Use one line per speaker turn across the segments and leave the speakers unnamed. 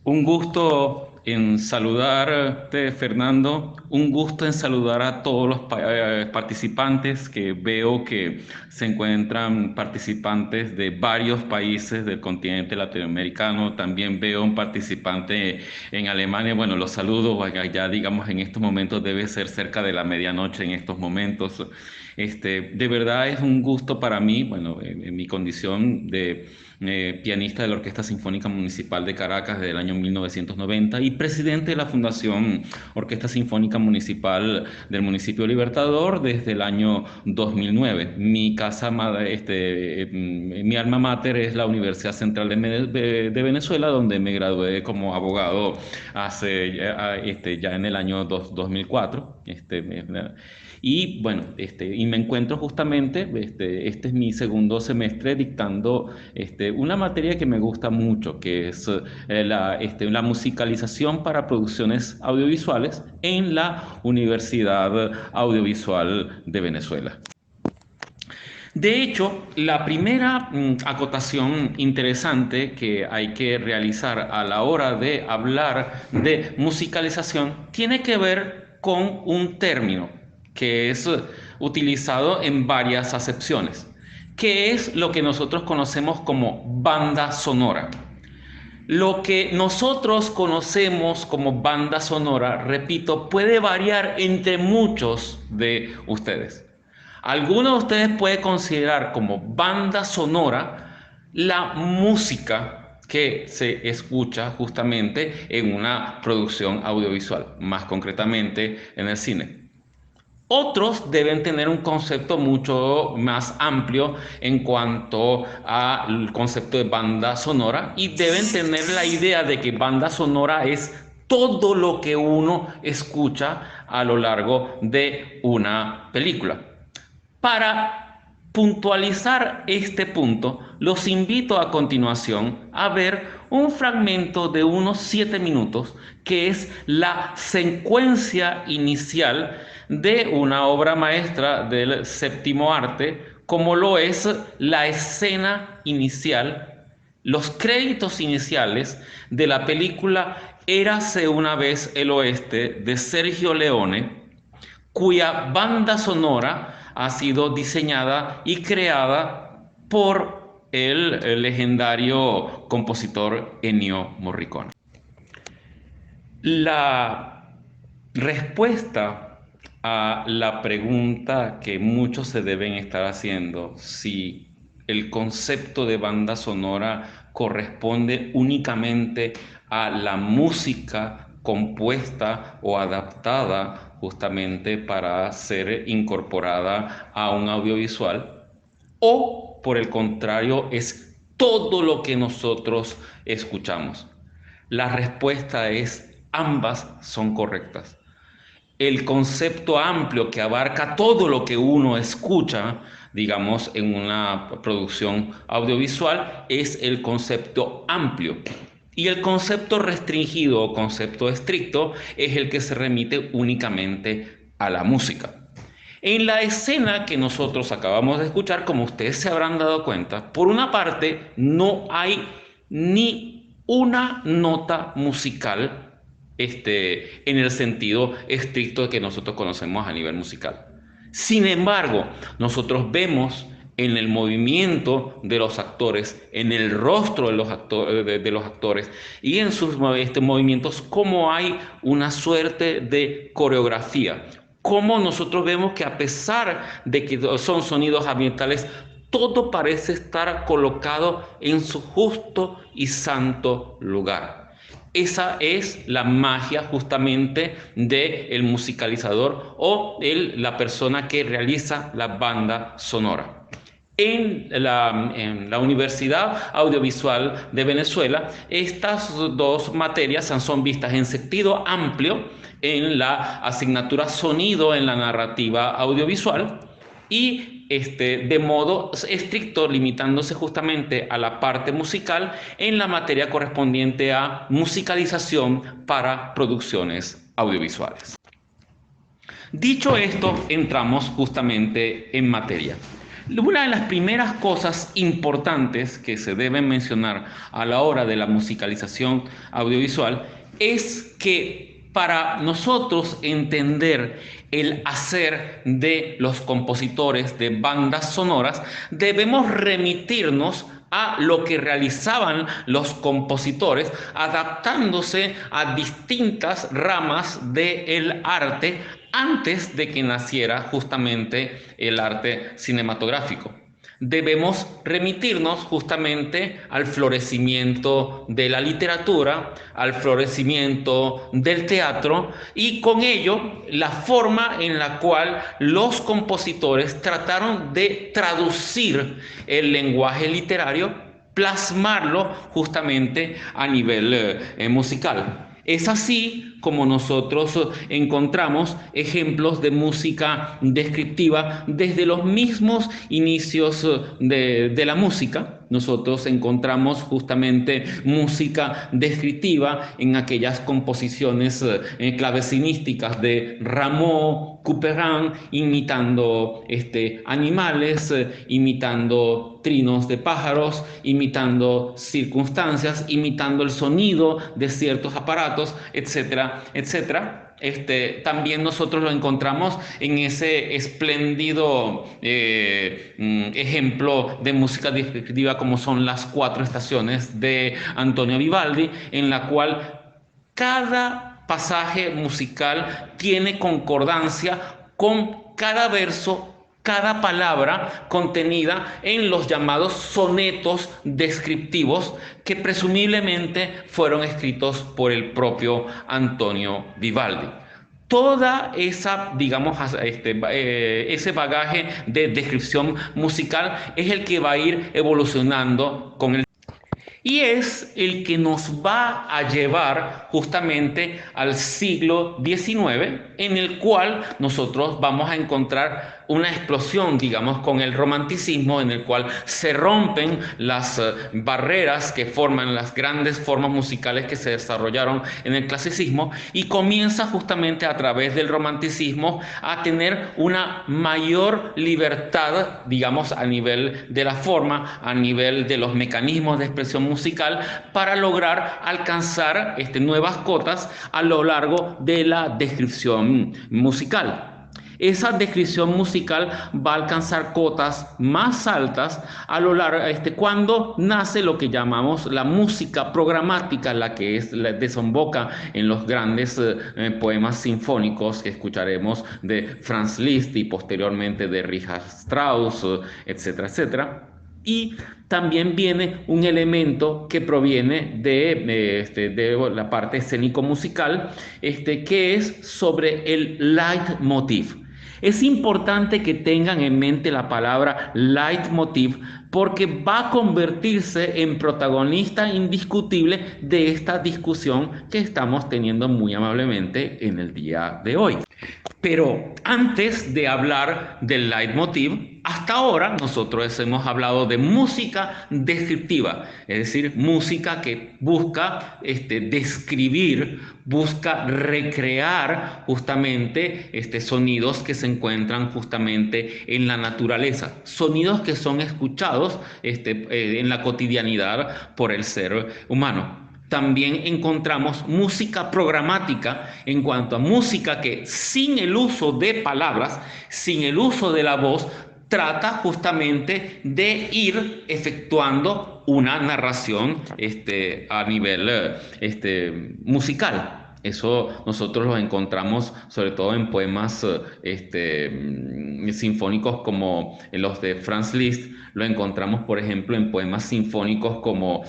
Un gusto en saludarte, Fernando. Un gusto en saludar a todos los participantes que veo que se encuentran participantes de varios países del continente latinoamericano. También veo un participante en Alemania. Bueno, los saludo. Ya digamos en estos momentos debe ser cerca de la medianoche en estos momentos. De verdad es un gusto para mí, bueno, en mi condición de pianista de la Orquesta Sinfónica Municipal de Caracas desde el año 1990 y presidente de la Fundación Orquesta Sinfónica Municipal del Municipio Libertador desde el año 2009. Mi casa, mi alma mater es la Universidad Central de Venezuela, donde me gradué como abogado ya en el año 2004. Y bueno, y me encuentro justamente, este es mi segundo semestre dictando una materia que me gusta mucho, que es la musicalización para producciones audiovisuales en la Universidad Audiovisual de Venezuela. De hecho, la primera acotación interesante que hay que realizar a la hora de hablar de musicalización tiene que ver con un término que es utilizado en varias acepciones, que es lo que nosotros conocemos como banda sonora. Lo que nosotros conocemos como banda sonora, repito, puede variar entre muchos de ustedes. Algunos de ustedes pueden considerar como banda sonora la música que se escucha justamente en una producción audiovisual, más concretamente en el cine. Otros deben tener un concepto mucho más amplio en cuanto al concepto de banda sonora y deben tener la idea de que banda sonora es todo lo que uno escucha a lo largo de una película. Para puntualizar este punto, los invito a continuación a ver un fragmento de unos 7 minutos que es la secuencia inicial de una obra maestra del séptimo arte, como lo es la escena inicial, los créditos iniciales de la película Érase una vez el oeste de Sergio Leone, cuya banda sonora ha sido diseñada y creada por el legendario compositor Ennio Morricone. La respuesta a la pregunta que muchos se deben estar haciendo, si el concepto de banda sonora corresponde únicamente a la música compuesta o adaptada justamente para ser incorporada a un audiovisual, o por el contrario es todo lo que nosotros escuchamos. La respuesta es ambas son correctas. El concepto amplio que abarca todo lo que uno escucha, digamos, en una producción audiovisual, es el concepto amplio. Y el concepto restringido o concepto estricto es el que se remite únicamente a la música. En la escena que nosotros acabamos de escuchar, como ustedes se habrán dado cuenta, por una parte no hay ni una nota musical en el sentido estricto que nosotros conocemos a nivel musical. Sin embargo, nosotros vemos en el movimiento de los actores, en el rostro de los actores y en sus movimientos, cómo hay una suerte de coreografía. Cómo nosotros vemos que a pesar de que son sonidos ambientales, todo parece estar colocado en su justo y santo lugar. Esa es la magia justamente del musicalizador o la persona que realiza la banda sonora. En la Universidad Audiovisual de Venezuela, estas dos materias son vistas en sentido amplio en la asignatura sonido en la narrativa audiovisual y de modo estricto, limitándose justamente a la parte musical en la materia correspondiente a musicalización para producciones audiovisuales. Dicho esto, entramos justamente en materia. Una de las primeras cosas importantes que se deben mencionar a la hora de la musicalización audiovisual es que para nosotros entender el hacer de los compositores de bandas sonoras, debemos remitirnos a lo que realizaban los compositores, adaptándose a distintas ramas del arte antes de que naciera justamente el arte cinematográfico. Debemos remitirnos justamente al florecimiento de la literatura, al florecimiento del teatro y con ello la forma en la cual los compositores trataron de traducir el lenguaje literario, plasmarlo justamente a nivel musical. Es así como nosotros encontramos ejemplos de música descriptiva desde los mismos inicios de la música. Nosotros encontramos justamente música descriptiva en aquellas composiciones clavecinísticas de Rameau, Couperin, imitando animales, imitando trinos de pájaros, imitando circunstancias, imitando el sonido de ciertos aparatos, etcétera, etcétera. También nosotros lo encontramos en ese espléndido ejemplo de música descriptiva como son las Cuatro Estaciones de Antonio Vivaldi, en la cual cada pasaje musical tiene concordancia con cada verso, cada palabra contenida en los llamados sonetos descriptivos que presumiblemente fueron escritos por el propio Antonio Vivaldi. Toda esa, digamos, ese bagaje de descripción musical es el que va a ir evolucionando con el y es el que nos va a llevar justamente al siglo XIX, en el cual nosotros vamos a encontrar una explosión, digamos, con el romanticismo, en el cual se rompen las barreras que forman las grandes formas musicales que se desarrollaron en el clasicismo y comienza justamente a través del romanticismo a tener una mayor libertad, digamos, a nivel de la forma, a nivel de los mecanismos de expresión musical para lograr alcanzar nuevas cotas a lo largo de la descripción musical. Esa descripción musical va a alcanzar cotas más altas a lo largo cuando nace lo que llamamos la música programática, la que desemboca en los grandes poemas sinfónicos que escucharemos de Franz Liszt y posteriormente de Richard Strauss, etcétera, etcétera. Y también viene un elemento que proviene de la parte escénico-musical, que es sobre el leitmotiv. Es importante que tengan en mente la palabra leitmotiv porque va a convertirse en protagonista indiscutible de esta discusión que estamos teniendo muy amablemente en el día de hoy. Pero antes de hablar del leitmotiv, hasta ahora nosotros hemos hablado de música descriptiva, es decir, música que busca describir, busca recrear justamente sonidos que se encuentran justamente en la naturaleza, sonidos que son escuchados en la cotidianidad por el ser humano. También encontramos música programática en cuanto a música que sin el uso de palabras, sin el uso de la voz, trata justamente de ir efectuando una narración a nivel musical. Eso nosotros lo encontramos sobre todo en poemas sinfónicos como los de Franz Liszt. Lo encontramos, por ejemplo, en poemas sinfónicos como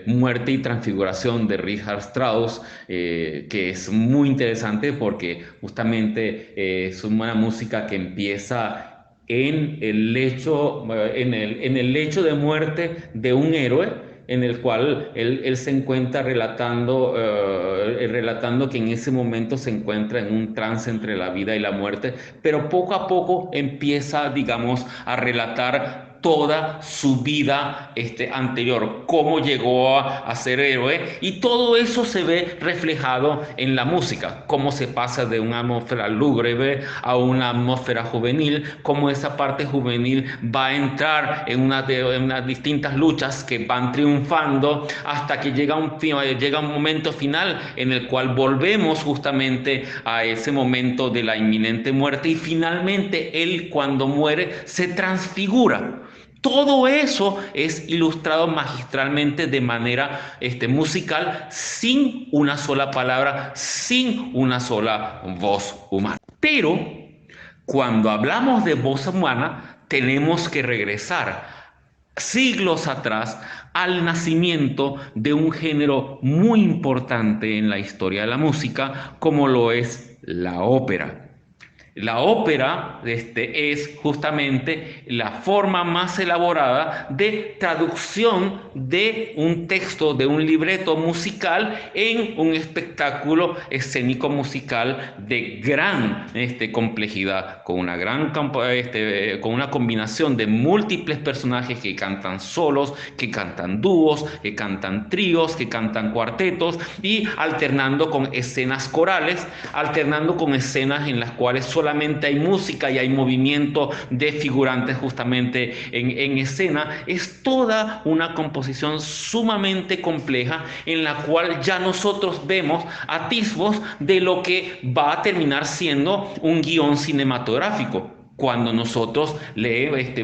Muerte y Transfiguración de Richard Strauss, que es muy interesante porque justamente es una música que empieza en el lecho, en el lecho de muerte de un héroe, en el cual él se encuentra relatando que en ese momento se encuentra en un trance entre la vida y la muerte, pero poco a poco empieza, digamos, a relatar toda su vida anterior, cómo llegó a ser héroe, y todo eso se ve reflejado en la música, cómo se pasa de una atmósfera lúgubre a una atmósfera juvenil, cómo esa parte juvenil va a entrar en unas distintas luchas que van triunfando hasta que llega un momento final en el cual volvemos justamente a ese momento de la inminente muerte, y finalmente él, cuando muere, se transfigura. Todo eso es ilustrado magistralmente de manera musical, sin una sola palabra, sin una sola voz humana. Pero cuando hablamos de voz humana, tenemos que regresar siglos atrás al nacimiento de un género muy importante en la historia de la música, como lo es la ópera. La ópera es justamente la forma más elaborada de traducción de un texto, de un libreto musical, en un espectáculo escénico musical de gran complejidad, con una combinación de múltiples personajes que cantan solos, que cantan dúos, que cantan tríos, que cantan cuartetos, y alternando con escenas corales, alternando con escenas en las cuales solamente hay música y hay movimiento de figurantes justamente en escena. Es toda una composición sumamente compleja, en la cual ya nosotros vemos atisbos de lo que va a terminar siendo un guión cinematográfico. Cuando nosotros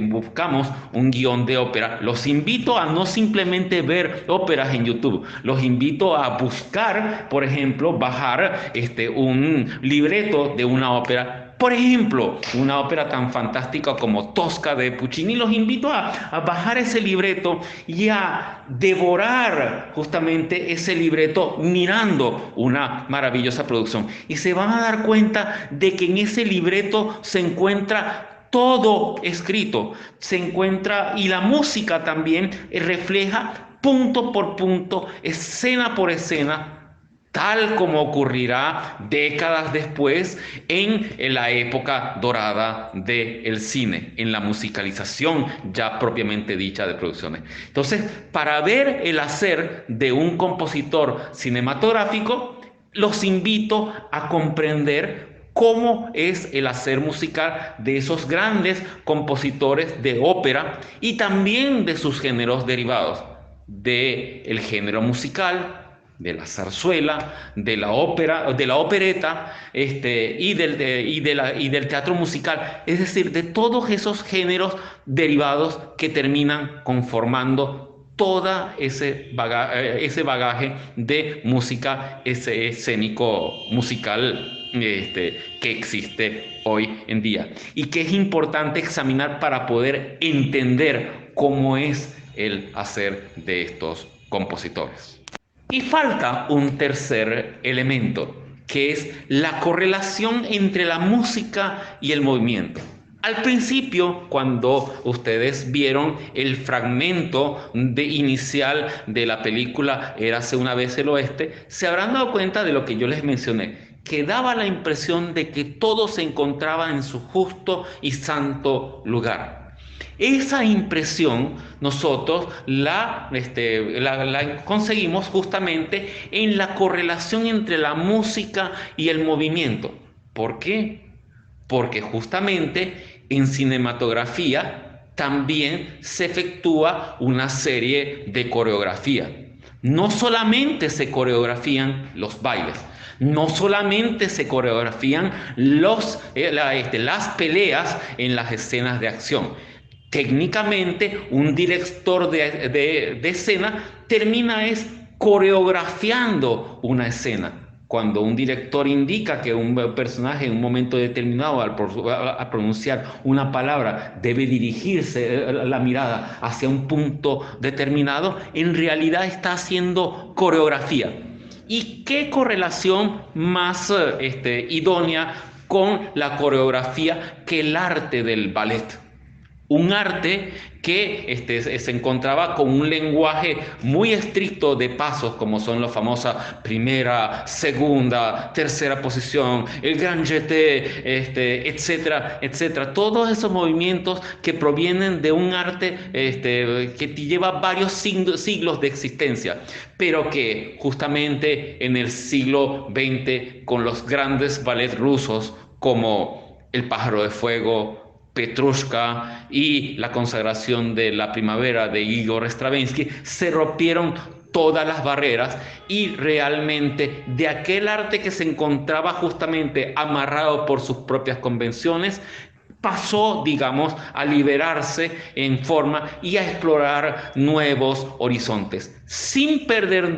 buscamos un guión de ópera, los invito a no simplemente ver óperas en YouTube, los invito a buscar, por ejemplo, bajar un libreto de una ópera. Por ejemplo, una ópera tan fantástica como Tosca de Puccini. Los invito a bajar ese libreto y a devorar justamente ese libreto mirando una maravillosa producción. Y se van a dar cuenta de que en ese libreto se encuentra todo escrito, se encuentra, y la música también refleja punto por punto, escena por escena, tal como ocurrirá décadas después en la época dorada del cine, en la musicalización ya propiamente dicha de producciones. Entonces, para ver el hacer de un compositor cinematográfico, los invito a comprender cómo es el hacer musical de esos grandes compositores de ópera, y también de sus géneros derivados, del género musical, de la zarzuela, de la ópera, de la opereta, y del teatro musical, es decir, de todos esos géneros derivados que terminan conformando todo ese bagaje de música escénico musical que existe hoy en día, y que es importante examinar para poder entender cómo es el hacer de estos compositores. Y falta un tercer elemento, que es la correlación entre la música y el movimiento. Al principio, cuando ustedes vieron el fragmento inicial de la película Érase una vez el Oeste, se habrán dado cuenta de lo que yo les mencioné, que daba la impresión de que todo se encontraba en su justo y santo lugar. Esa impresión nosotros la conseguimos justamente en la correlación entre la música y el movimiento. ¿Por qué? Porque justamente en cinematografía también se efectúa una serie de coreografía. No solamente se coreografían los bailes, no solamente se coreografían las peleas en las escenas de acción. Técnicamente, un director de escena termina coreografiando una escena. Cuando un director indica que un personaje en un momento determinado, al pronunciar una palabra, debe dirigirse la mirada hacia un punto determinado, en realidad está haciendo coreografía. ¿Y qué correlación más idónea con la coreografía que el arte del ballet? Un arte que se encontraba con un lenguaje muy estricto de pasos, como son las famosas primera, segunda, tercera posición, el gran jeté, etcétera, etcétera. Todos esos movimientos que provienen de un arte que lleva varios siglos de existencia, pero que justamente en el siglo XX, con los grandes ballets rusos como El pájaro de fuego, Petrushka y la consagración de la primavera de Igor Stravinsky, se rompieron todas las barreras y realmente de aquel arte que se encontraba justamente amarrado por sus propias convenciones, pasó, digamos, a liberarse en forma y a explorar nuevos horizontes, sin perder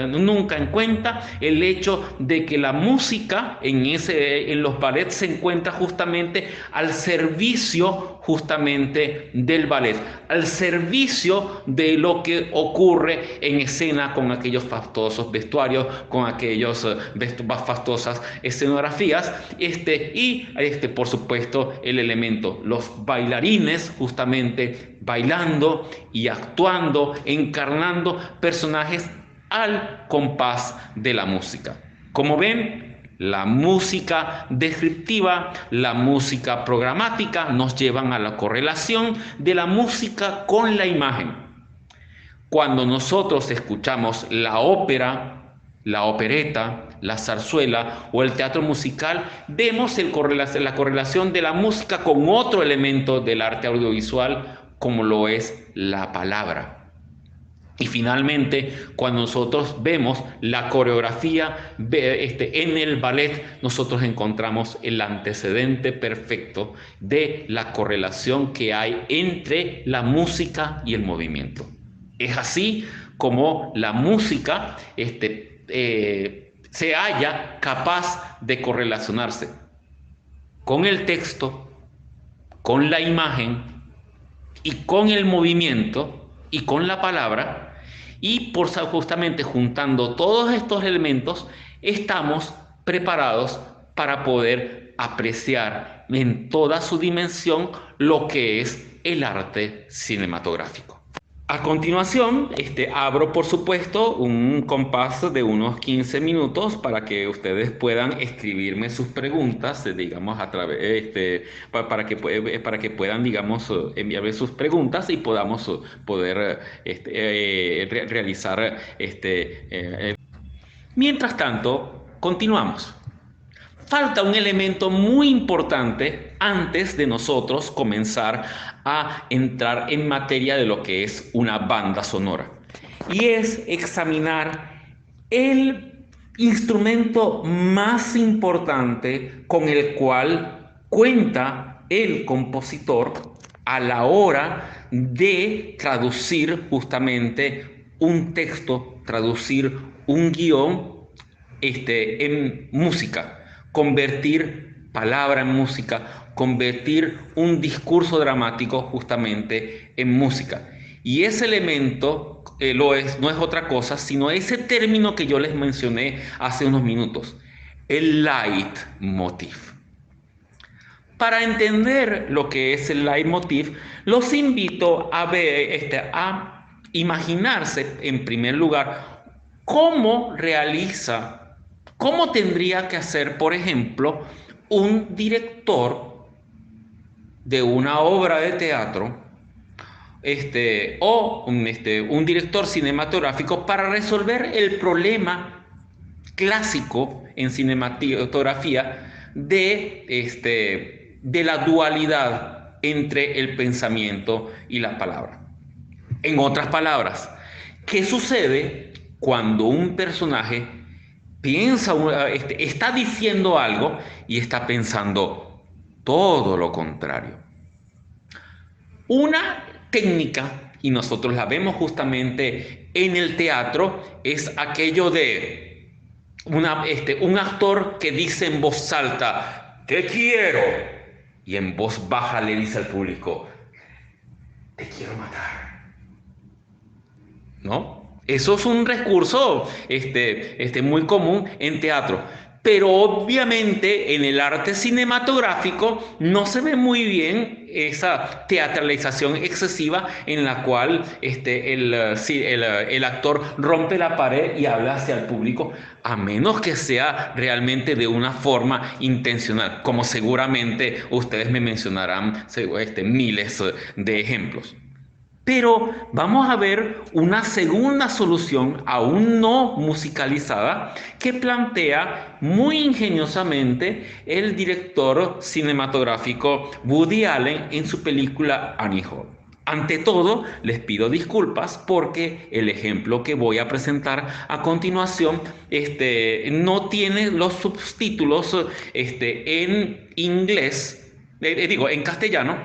nunca en cuenta el hecho de que la música en los ballets se encuentra justamente al servicio justamente del ballet, al servicio de lo que ocurre en escena con aquellos fastuosos vestuarios, con aquellos fastuosas escenografías, por supuesto el elemento, los bailarines justamente bailando y actuando, encarnando personajes al compás de la música. Como ven, la música descriptiva, la música programática nos llevan a la correlación de la música con la imagen. Cuando nosotros escuchamos la ópera, la opereta, la zarzuela o el teatro musical, vemos la correlación de la música con otro elemento del arte audiovisual, como lo es la palabra. Y finalmente, cuando nosotros vemos la coreografía en el ballet, nosotros encontramos el antecedente perfecto de la correlación que hay entre la música y el movimiento. Es así como la música se halla capaz de correlacionarse con el texto, con la imagen y con el movimiento y con la palabra, y justamente juntando todos estos elementos estamos preparados para poder apreciar en toda su dimensión lo que es el arte cinematográfico. A continuación, abro por supuesto un compás de unos 15 minutos para que ustedes puedan escribirme sus preguntas, digamos, a través, para que puedan, digamos, enviarme sus preguntas y podamos poder realizar. Mientras tanto, continuamos. Falta un elemento muy importante antes de nosotros comenzar a entrar en materia de lo que es una banda sonora. Y es examinar el instrumento más importante con el cual cuenta el compositor a la hora de traducir justamente un texto, traducir un guión en música. Convertir palabra en música, convertir un discurso dramático justamente en música. Y ese elemento no es otra cosa, sino ese término que yo les mencioné hace unos minutos, el leitmotiv. Para entender lo que es el leitmotiv, los invito a imaginarse, en primer lugar, cómo tendría que hacer, por ejemplo, un director de una obra de teatro o un director cinematográfico para resolver el problema clásico en cinematografía de la dualidad entre el pensamiento y la palabra. En otras palabras, ¿qué sucede cuando un personaje está diciendo algo y está pensando todo lo contrario? Una técnica, y nosotros la vemos justamente en el teatro, es aquello de un actor que dice en voz alta, "te quiero", y en voz baja le dice al público, "te quiero matar", ¿no? Eso es un recurso muy común en teatro. Pero obviamente en el arte cinematográfico no se ve muy bien esa teatralización excesiva en la cual el actor rompe la pared y habla hacia el público, a menos que sea realmente de una forma intencional, como seguramente ustedes me mencionarán miles de ejemplos. Pero vamos a ver una segunda solución, aún no musicalizada, que plantea muy ingeniosamente el director cinematográfico Woody Allen en su película Annie Hall. Ante todo, les pido disculpas porque el ejemplo que voy a presentar a continuación no tiene los subtítulos en inglés, en castellano,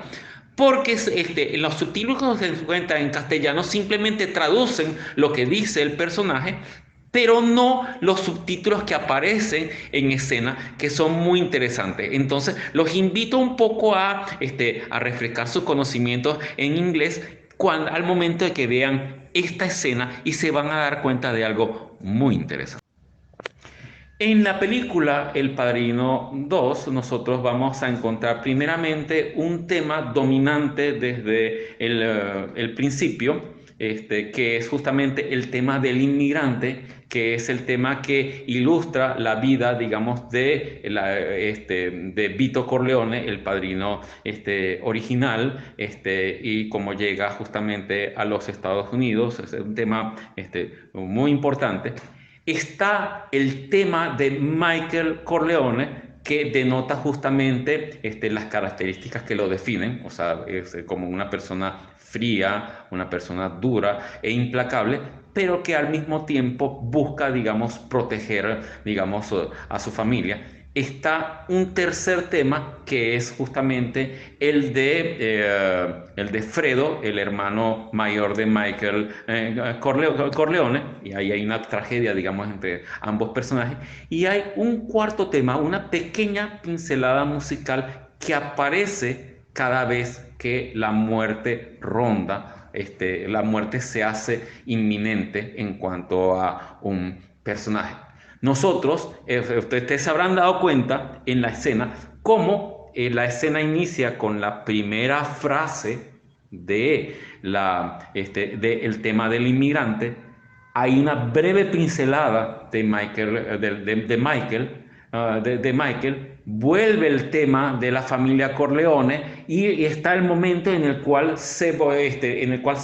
porque los subtítulos que se encuentran en castellano simplemente traducen lo que dice el personaje, pero no los subtítulos que aparecen en escena, que son muy interesantes. Entonces, los invito un poco a refrescar sus conocimientos en inglés al momento de que vean esta escena y se van a dar cuenta de algo muy interesante. En la película El Padrino 2, nosotros vamos a encontrar primeramente un tema dominante desde el principio, que es justamente el tema del inmigrante, que es el tema que ilustra la vida, digamos, de Vito Corleone, el padrino original, y cómo llega justamente a los Estados Unidos. Es un tema muy importante. Está el tema de Michael Corleone, que denota justamente las características que lo definen, o sea, es como una persona fría, una persona dura e implacable, pero que al mismo tiempo busca, digamos, proteger, digamos, a su familia. Está un tercer tema que es justamente el de Fredo, el hermano mayor de Michael Corleone, y ahí hay una tragedia, digamos, entre ambos personajes. Y hay un cuarto tema, una pequeña pincelada musical que aparece cada vez que la muerte ronda, la muerte se hace inminente en cuanto a un personaje. Nosotros, ustedes se habrán dado cuenta en la escena cómo la escena inicia con la primera frase del tema del inmigrante. Hay una breve pincelada de Michael, vuelve el tema de la familia Corleone y está el momento en el cual se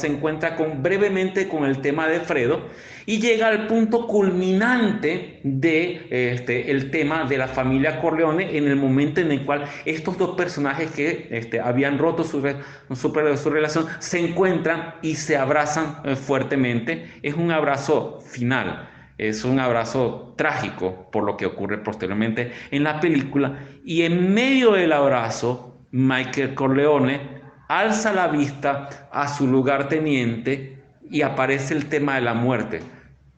encuentra brevemente con el tema de Fredo y llega al punto culminante el tema de la familia Corleone en el momento en el cual estos dos personajes que habían roto su relación se encuentran y se abrazan fuertemente. Es un abrazo final. Es un abrazo trágico por lo que ocurre posteriormente en la película. Y en medio del abrazo, Michael Corleone alza la vista a su lugarteniente y aparece el tema de la muerte,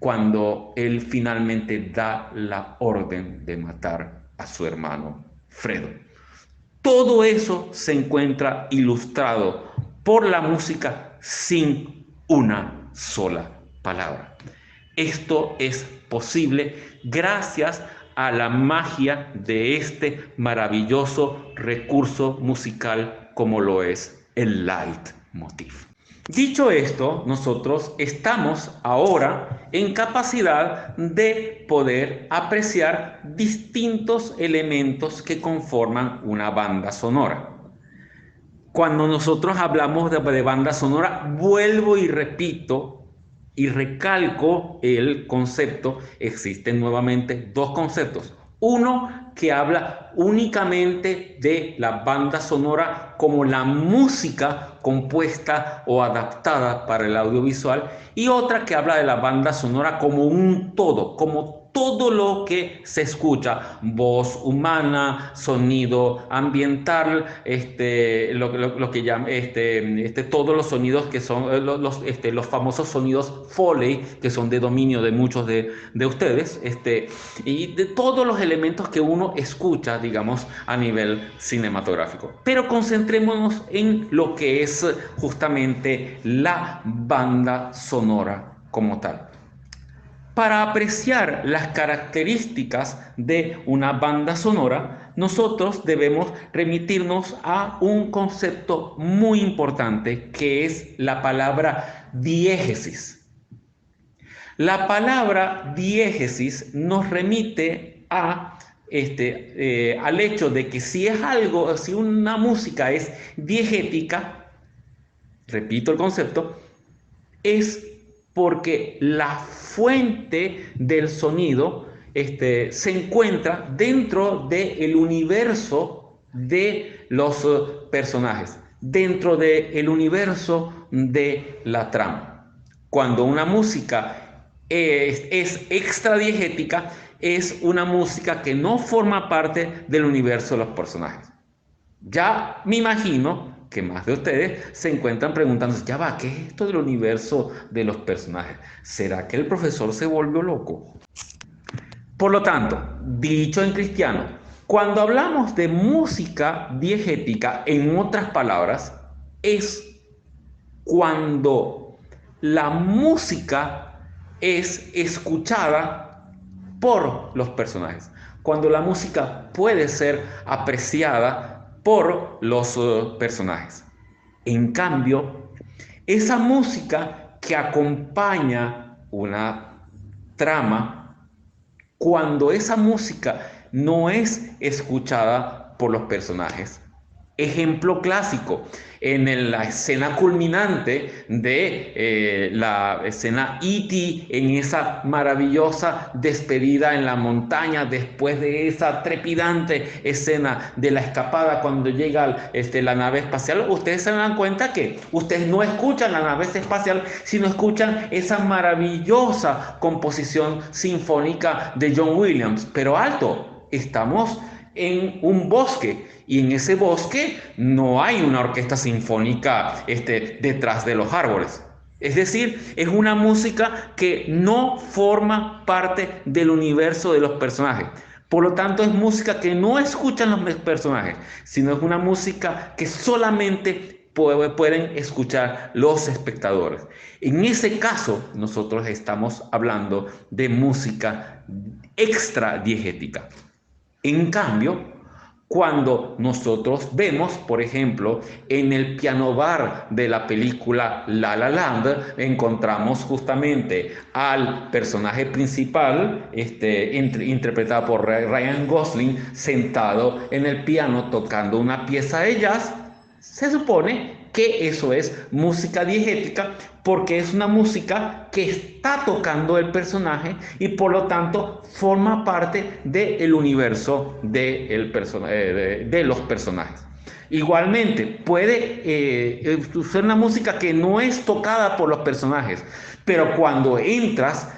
cuando él finalmente da la orden de matar a su hermano Fredo. Todo eso se encuentra ilustrado por la música sin una sola palabra. Esto es posible gracias a la magia de este maravilloso recurso musical como lo es el leitmotiv. Dicho esto, nosotros estamos ahora en capacidad de poder apreciar distintos elementos que conforman una banda sonora. Cuando nosotros hablamos de banda sonora, vuelvo y repito y recalco el concepto. Existen nuevamente dos conceptos. Uno que habla únicamente de la banda sonora como la música compuesta o adaptada para el audiovisual, y otra que habla de la banda sonora como un todo, como todo lo que se escucha: voz humana, sonido ambiental, lo que llama, todos los sonidos que son los famosos sonidos Foley, que son de dominio de muchos de ustedes, y de todos los elementos que uno escucha, digamos, a nivel cinematográfico. Pero concentrémonos en lo que es justamente la banda sonora como tal. Para apreciar las características de una banda sonora, nosotros debemos remitirnos a un concepto muy importante que es la palabra diégesis. La palabra diégesis nos remite al hecho de que si una música es diegética, repito el concepto, es porque la fuente del sonido se encuentra dentro del universo de los personajes, dentro del universo de la trama. Cuando una música es extradiegética, es una música que no forma parte del universo de los personajes. Ya me imagino que más de ustedes se encuentran preguntándose, ya va, ¿qué es esto del universo de los personajes? ¿Será que el profesor se volvió loco? Por lo tanto, dicho en cristiano, cuando hablamos de música diegética, en otras palabras, es cuando la música es escuchada por los personajes, cuando la música puede ser apreciada por los personajes. En cambio, esa música que acompaña una trama, cuando esa música no es escuchada por los personajes. Ejemplo clásico, en la escena culminante de la escena E.T., en esa maravillosa despedida en la montaña, después de esa trepidante escena de la escapada cuando llega la nave espacial, ustedes se dan cuenta que ustedes no escuchan la nave espacial, sino escuchan esa maravillosa composición sinfónica de John Williams. Pero alto, estamos en un bosque y en ese bosque no hay una orquesta sinfónica detrás de los árboles. Es decir, es una música que no forma parte del universo de los personajes. Por lo tanto, es música que no escuchan los personajes, sino es una música que solamente pueden escuchar los espectadores. En ese caso, nosotros estamos hablando de música extradiegética. En cambio, cuando nosotros vemos, por ejemplo, en el piano bar de la película La La Land, encontramos justamente al personaje principal, interpretado por Ryan Gosling, sentado en el piano tocando una pieza de jazz. Se supone que eso es música diegética porque es una música que está tocando el personaje y por lo tanto forma parte del universo de los personajes. Igualmente, puede ser una música que no es tocada por los personajes, pero cuando entras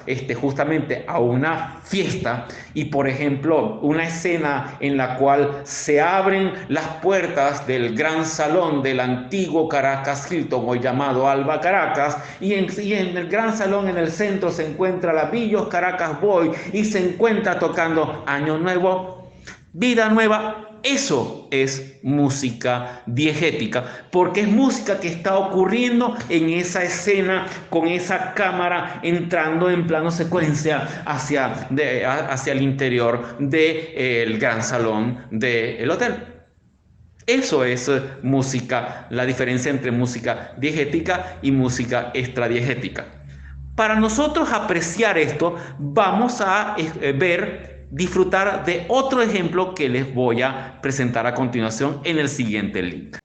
justamente a una fiesta y, por ejemplo, una escena en la cual se abren las puertas del gran salón del antiguo Caracas Hilton, hoy llamado Alba Caracas, y en el gran salón en el centro se encuentra la Villos Caracas Boy y se encuentra tocando Año Nuevo, Vida Nueva. Eso es música diegética, porque es música que está ocurriendo en esa escena con esa cámara entrando en plano secuencia hacia el interior del gran salón del hotel. Eso es música, la diferencia entre música diegética y música extradiegética. Para nosotros apreciar esto, vamos a disfrutar de otro ejemplo que les voy a presentar a continuación en el siguiente link.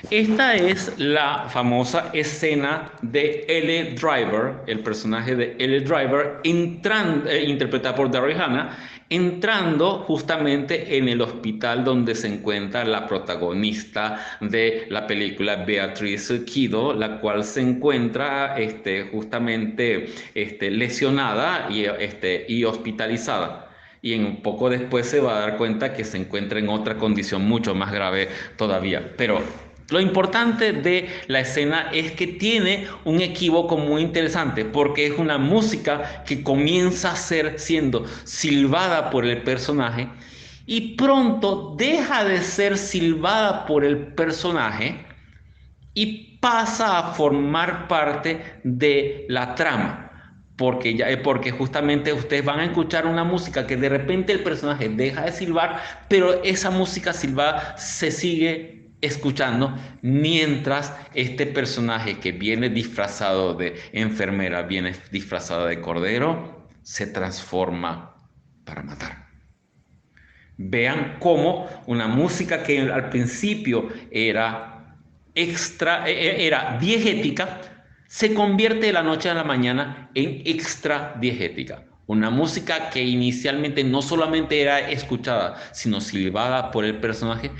Esta es la famosa escena de L. Driver, el personaje de L. Driver, interpretado por Daryl Hannah, entrando justamente en el hospital donde se encuentra la protagonista de la película, Beatrice Kiddo, la cual se encuentra justamente lesionada y hospitalizada. Y un poco después se va a dar cuenta que se encuentra en otra condición mucho más grave todavía. Pero lo importante de la escena es que tiene un equívoco muy interesante, porque es una música que comienza siendo silbada por el personaje y pronto deja de ser silbada por el personaje y pasa a formar parte de la trama. porque justamente ustedes van a escuchar una música que de repente el personaje deja de silbar, pero esa música silbada se sigue escuchando mientras este personaje que viene disfrazado de enfermera, viene disfrazado de cordero, se transforma para matar. Vean cómo una música que al principio era diegética, se convierte de la noche a la mañana en extra diegética. Una música que inicialmente no solamente era escuchada, sino silbada por el personaje,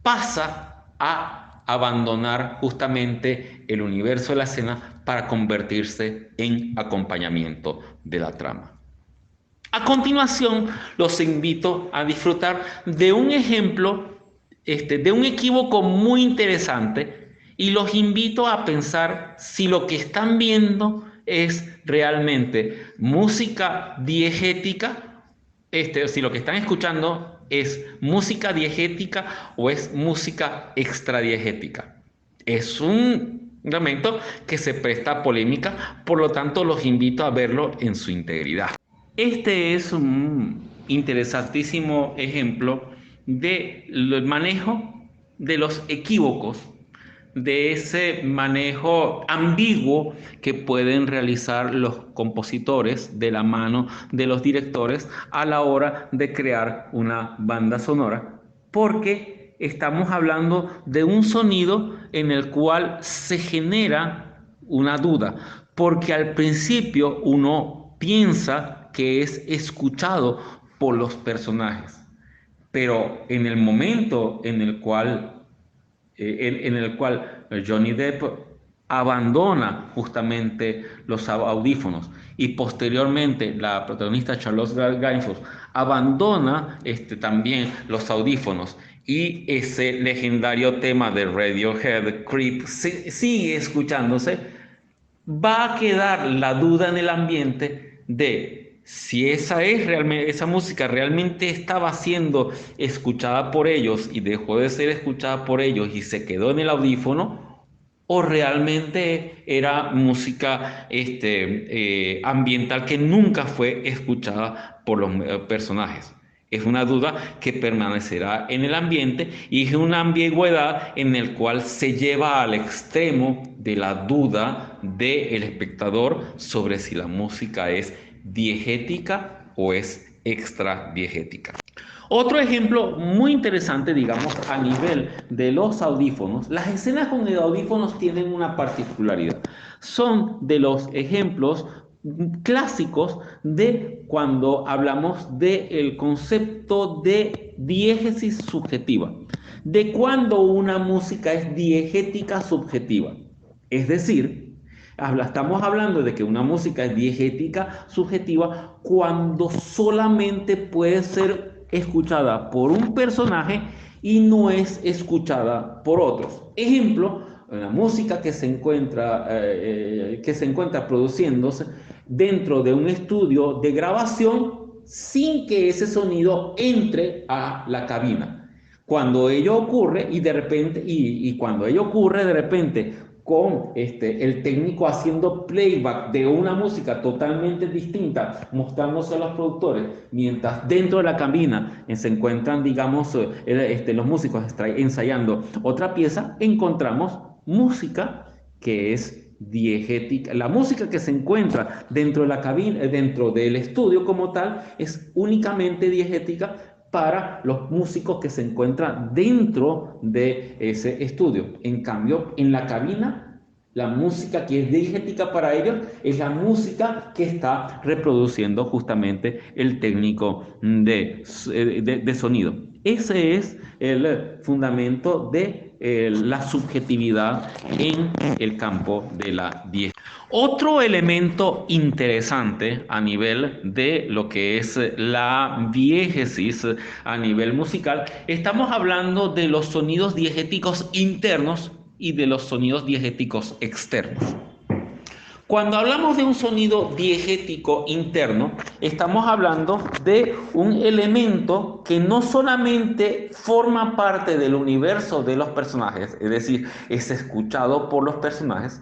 pasa a abandonar justamente el universo de la escena para convertirse en acompañamiento de la trama. A continuación, los invito a disfrutar de un ejemplo, de un equívoco muy interesante, y los invito a pensar si lo que están viendo es realmente música diegética, si lo que están escuchando es música diegética o es música extradiegética. Es un elemento que se presta a polémica, por lo tanto los invito a verlo en su integridad. Este es un interesantísimo ejemplo del manejo de los equívocos, de ese manejo ambiguo que pueden realizar los compositores de la mano de los directores a la hora de crear una banda sonora, porque estamos hablando de un sonido en el cual se genera una duda, porque al principio uno piensa que es escuchado por los personajes, pero en el momento en el cual Johnny Depp abandona justamente los audífonos y posteriormente la protagonista Charlotte Gainsbourg abandona también los audífonos y ese legendario tema de Radiohead, Creep, sigue escuchándose, va a quedar la duda en el ambiente de si esa música realmente estaba siendo escuchada por ellos y dejó de ser escuchada por ellos y se quedó en el audífono, o realmente era música ambiental que nunca fue escuchada por los personajes. Es una duda que permanecerá en el ambiente y es una ambigüedad en el cual se lleva al extremo de la duda del espectador sobre si la música es diegética o es extradiegética. Otro ejemplo muy interesante, digamos, a nivel de los audífonos, las escenas con el audífonos tienen una particularidad. Son de los ejemplos clásicos de cuando hablamos del concepto de diégesis subjetiva, de cuando una música es diegética subjetiva. Es decir, estamos hablando de que una música es diegética subjetiva cuando solamente puede ser escuchada por un personaje y no es escuchada por otros. Ejemplo, la música que se encuentra produciéndose dentro de un estudio de grabación sin que ese sonido entre a la cabina. Cuando ello ocurre cuando ello ocurre de repente con el técnico haciendo playback de una música totalmente distinta, mostrándose a los productores, mientras dentro de la cabina se encuentran, digamos, los músicos ensayando otra pieza, encontramos música que es diegética. La música que se encuentra dentro de la cabina, dentro del estudio como tal, es únicamente diegética para los músicos que se encuentran dentro de ese estudio. En cambio, en la cabina, la música que es diegética para ellos es la música que está reproduciendo justamente el técnico de sonido. Ese es el fundamento de la subjetividad en el campo de la diegética. Otro elemento interesante a nivel de lo que es la diégesis a nivel musical, estamos hablando de los sonidos diegéticos internos y de los sonidos diegéticos externos. Cuando hablamos de un sonido diegético interno, estamos hablando de un elemento que no solamente forma parte del universo de los personajes, es decir, es escuchado por los personajes,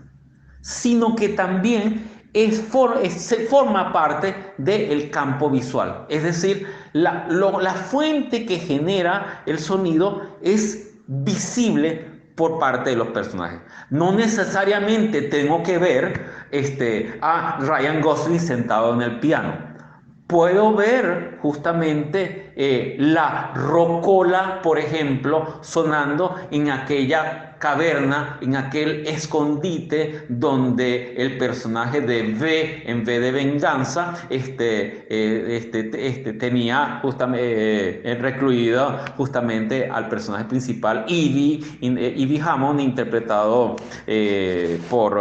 sino que también
se forma parte del campo visual. Es decir, la fuente que genera el sonido es visible por parte de los personajes. No necesariamente tengo que ver a Ryan Gosling sentado en el piano. Puedo ver justamente la rocola, por ejemplo, sonando en aquella caverna, en aquel escondite donde el personaje de V, en V de venganza, tenía justamente recluido justamente al personaje principal, Evie Hammond, interpretado por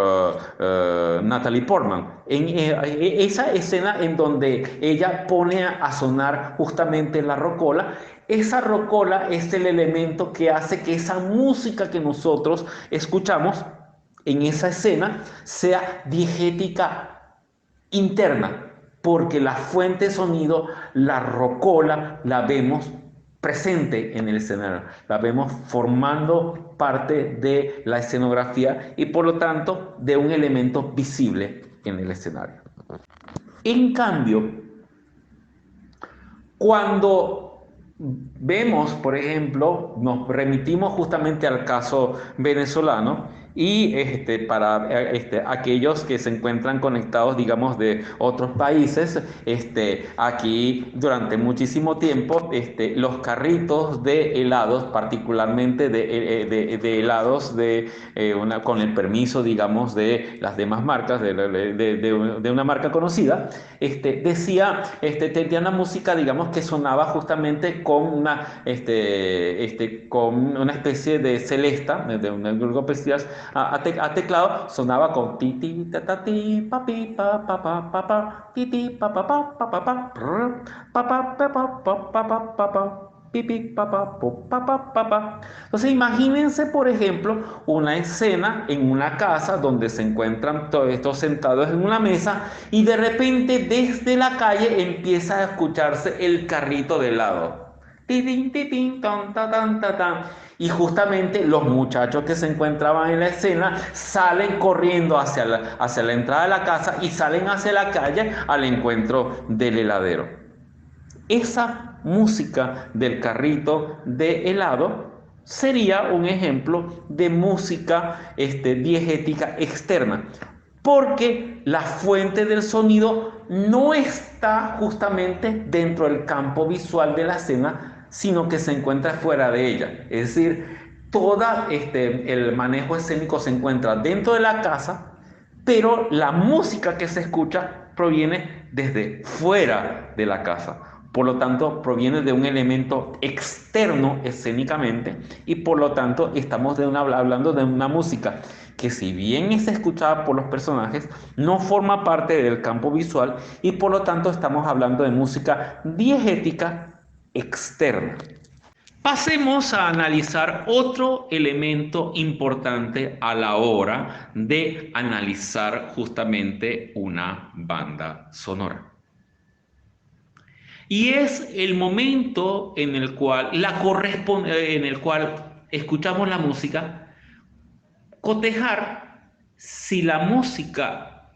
Natalie Portman. Esa escena en donde ella pone a sonar justamente la rocola, esa rocola es el elemento que hace que esa música que nosotros escuchamos en esa escena sea diegética interna, porque la fuente de sonido, la rocola, la vemos presente en el escenario, la vemos formando parte de la escenografía y por lo tanto de un elemento visible en el escenario. En cambio, cuando vemos, por ejemplo, nos remitimos justamente al caso venezolano y para aquellos que se encuentran conectados, digamos, de otros países, aquí durante muchísimo tiempo, los carritos de helados, particularmente de helados con el permiso, digamos, de las demás marcas, de una marca conocida, tenía una música, digamos, que sonaba justamente con con una especie de celesta, de un grupo a teclado, sonaba con ti ti ta ta ti pa pi pa pa pa pa pa ti ti pa pa pa pa pa pa pa pa pa pa pa pa pa pa. Pipi, papá, papá, papá. Entonces imagínense, por ejemplo, una escena en una casa donde se encuentran todos estos sentados en una mesa y de repente desde la calle empieza a escucharse el carrito de helado. Y justamente los muchachos que se encontraban en la escena salen corriendo hacia la entrada de la casa y salen hacia la calle al encuentro del heladero. Esa música del carrito de helado sería un ejemplo de música diegética externa, porque la fuente del sonido no está justamente dentro del campo visual de la escena, sino que se encuentra fuera de ella. Es decir, todo el manejo escénico se encuentra dentro de la casa, pero la música que se escucha proviene desde fuera de la casa. Por lo tanto, proviene de un elemento externo escénicamente y por lo tanto estamos hablando de una música que, si bien es escuchada por los personajes, no forma parte del campo visual y por lo tanto estamos hablando de música diegética externa. Pasemos a analizar otro elemento importante a la hora de analizar justamente una banda sonora. Y es el momento en el cual escuchamos la música, cotejar si la música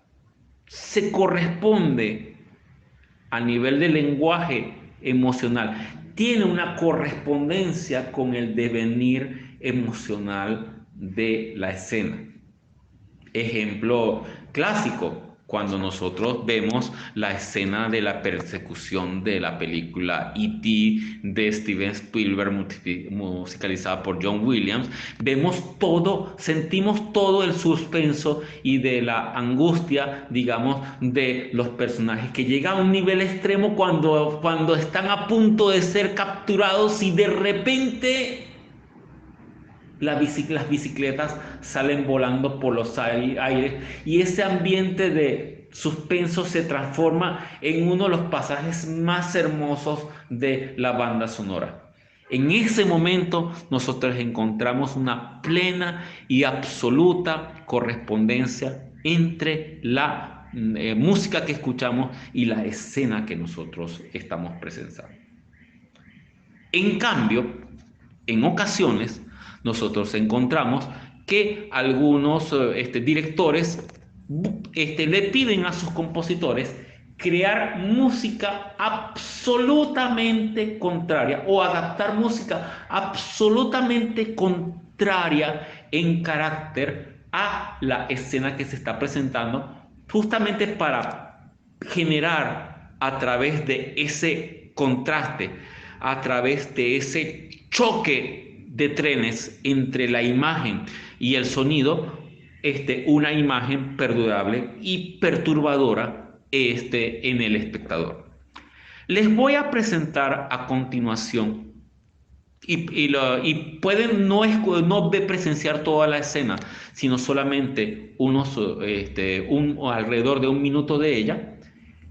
se corresponde a nivel de lenguaje emocional, tiene una correspondencia con el devenir emocional de la escena. Ejemplo clásico, cuando nosotros vemos la escena de la persecución de la película E.T. de Steven Spielberg, musicalizada por John Williams, vemos todo, sentimos todo el suspenso y de la angustia, digamos, de los personajes, que llega a un nivel extremo cuando están a punto de ser capturados y de repente las bicicletas salen volando por los aires y ese ambiente de suspenso se transforma en uno de los pasajes más hermosos de la banda sonora. En ese momento nosotros encontramos una plena y absoluta correspondencia entre la música que escuchamos y la escena que nosotros estamos presenciando. En cambio, en ocasiones nosotros encontramos que algunos directores le piden a sus compositores crear música absolutamente contraria o adaptar música absolutamente contraria en carácter a la escena que se está presentando, justamente para generar a través de ese contraste, a través de ese choque de trenes entre la imagen y el sonido, una imagen perdurable y perturbadora en el espectador. Les voy a presentar a continuación y pueden no presenciar toda la escena, sino solamente alrededor de un minuto de ella,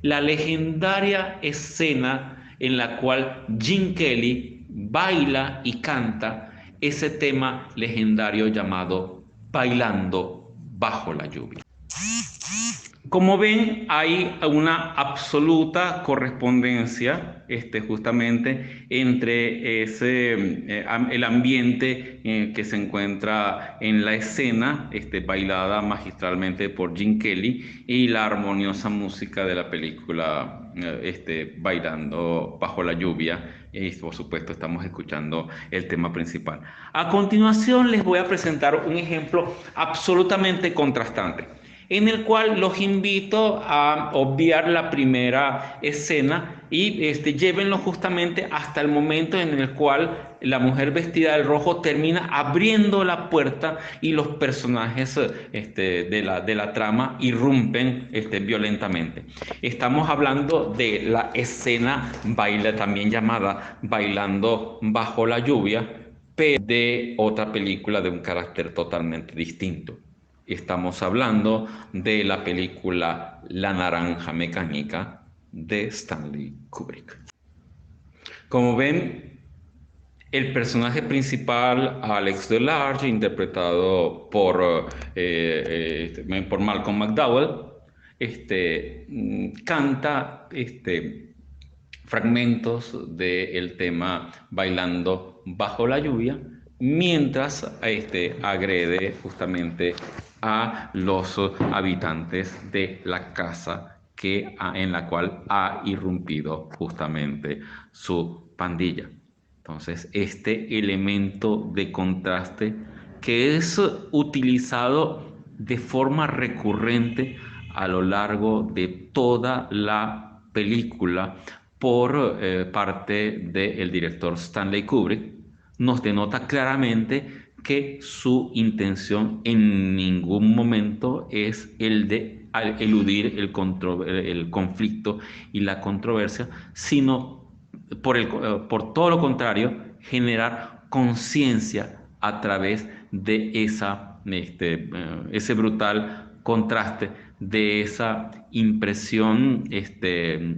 la legendaria escena en la cual Gene Kelly baila y canta ese tema legendario llamado Bailando bajo la lluvia. Como ven, hay una absoluta correspondencia justamente entre el ambiente que se encuentra en la escena, bailada magistralmente por Gene Kelly, y la armoniosa música de la película Bailando bajo la lluvia. Y por supuesto estamos escuchando el tema principal. A continuación les voy a presentar un ejemplo absolutamente contrastante, en el cual los invito a obviar la primera escena y llévenlo justamente hasta el momento en el cual la mujer vestida de rojo termina abriendo la puerta y los personajes de la trama irrumpen violentamente. Estamos hablando de la escena también llamada Bailando bajo la lluvia, pero de otra película de un carácter totalmente distinto. Estamos hablando de la película La Naranja Mecánica de Stanley Kubrick. Como ven, el personaje principal, Alex DeLarge, interpretado por Malcolm McDowell, canta fragmentos del tema Bailando bajo la lluvia, mientras agrede justamente a los habitantes de la casa en la cual ha irrumpido justamente su pandilla. Entonces, este elemento de contraste que es utilizado de forma recurrente a lo largo de toda la película por parte del director Stanley Kubrick, nos denota claramente que su intención en ningún momento es el de eludir el conflicto y la controversia, sino por todo lo contrario, generar conciencia a través de ese brutal contraste, de esa impresión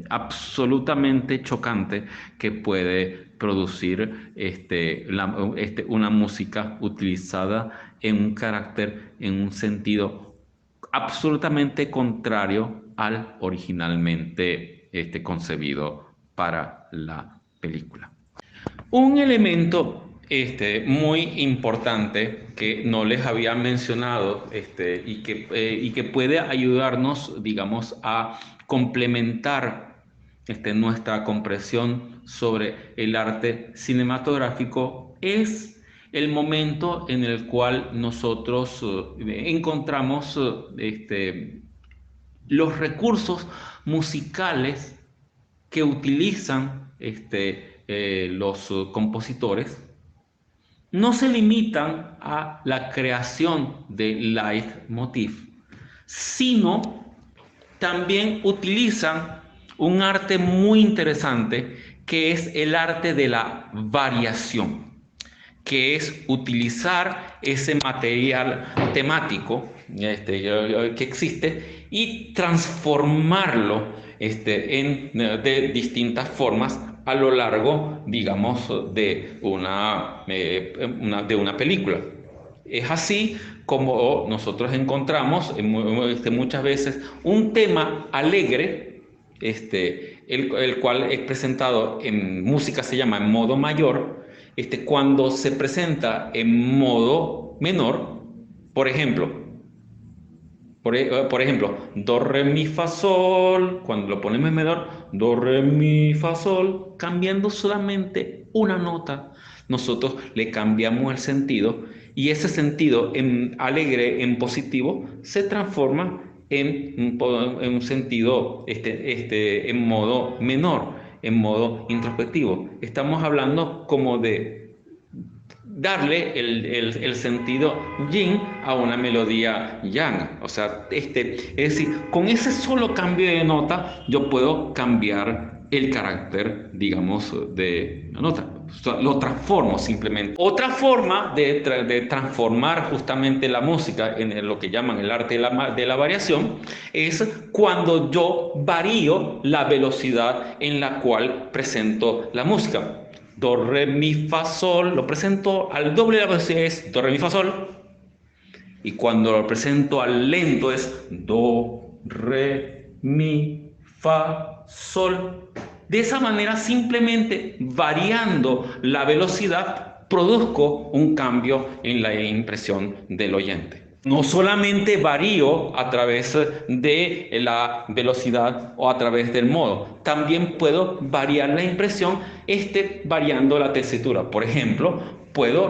absolutamente chocante que puede producir una música utilizada en un carácter, en un sentido absolutamente contrario al originalmente concebido para la película. Un elemento muy importante que no les había mencionado y que puede ayudarnos, digamos, a complementar nuestra comprensión sobre el arte cinematográfico es el momento en el cual nosotros encontramos los recursos musicales que utilizan los compositores. No se limitan a la creación de leitmotiv, sino también utilizan un arte muy interesante que es el arte de la variación, que es utilizar ese material temático que existe y transformarlo de distintas formas a lo largo, digamos, de una película. Es así como nosotros encontramos muchas veces un tema alegre, el cual es presentado en música, se llama en modo mayor, cuando se presenta en modo menor, por ejemplo,
Por ejemplo, do, re, mi, fa, sol, cuando lo ponemos en menor, do, re, mi, fa, sol, cambiando solamente una nota, nosotros le cambiamos el sentido y ese sentido en alegre, en positivo, se transforma en un sentido, en modo menor, en modo introspectivo. Estamos hablando como de darle el sentido yin a una melodía yang. O sea, es decir, con ese solo cambio de nota yo puedo cambiar el carácter, digamos, de la nota. O sea, lo transformo simplemente. Otra forma de transformar justamente la música en lo que llaman el arte de la variación es cuando yo varío la velocidad en la cual presento la música. Do, re, mi, fa, sol, lo presento al doble de la velocidad, es do, re, mi, fa, sol. Y cuando lo presento al lento es do, re, mi, fa, sol. De esa manera, simplemente variando la velocidad, produzco un cambio en la impresión del oyente. No solamente varío a través de la velocidad o a través del modo, también puedo variar la impresión variando la tesitura. Por ejemplo, puedo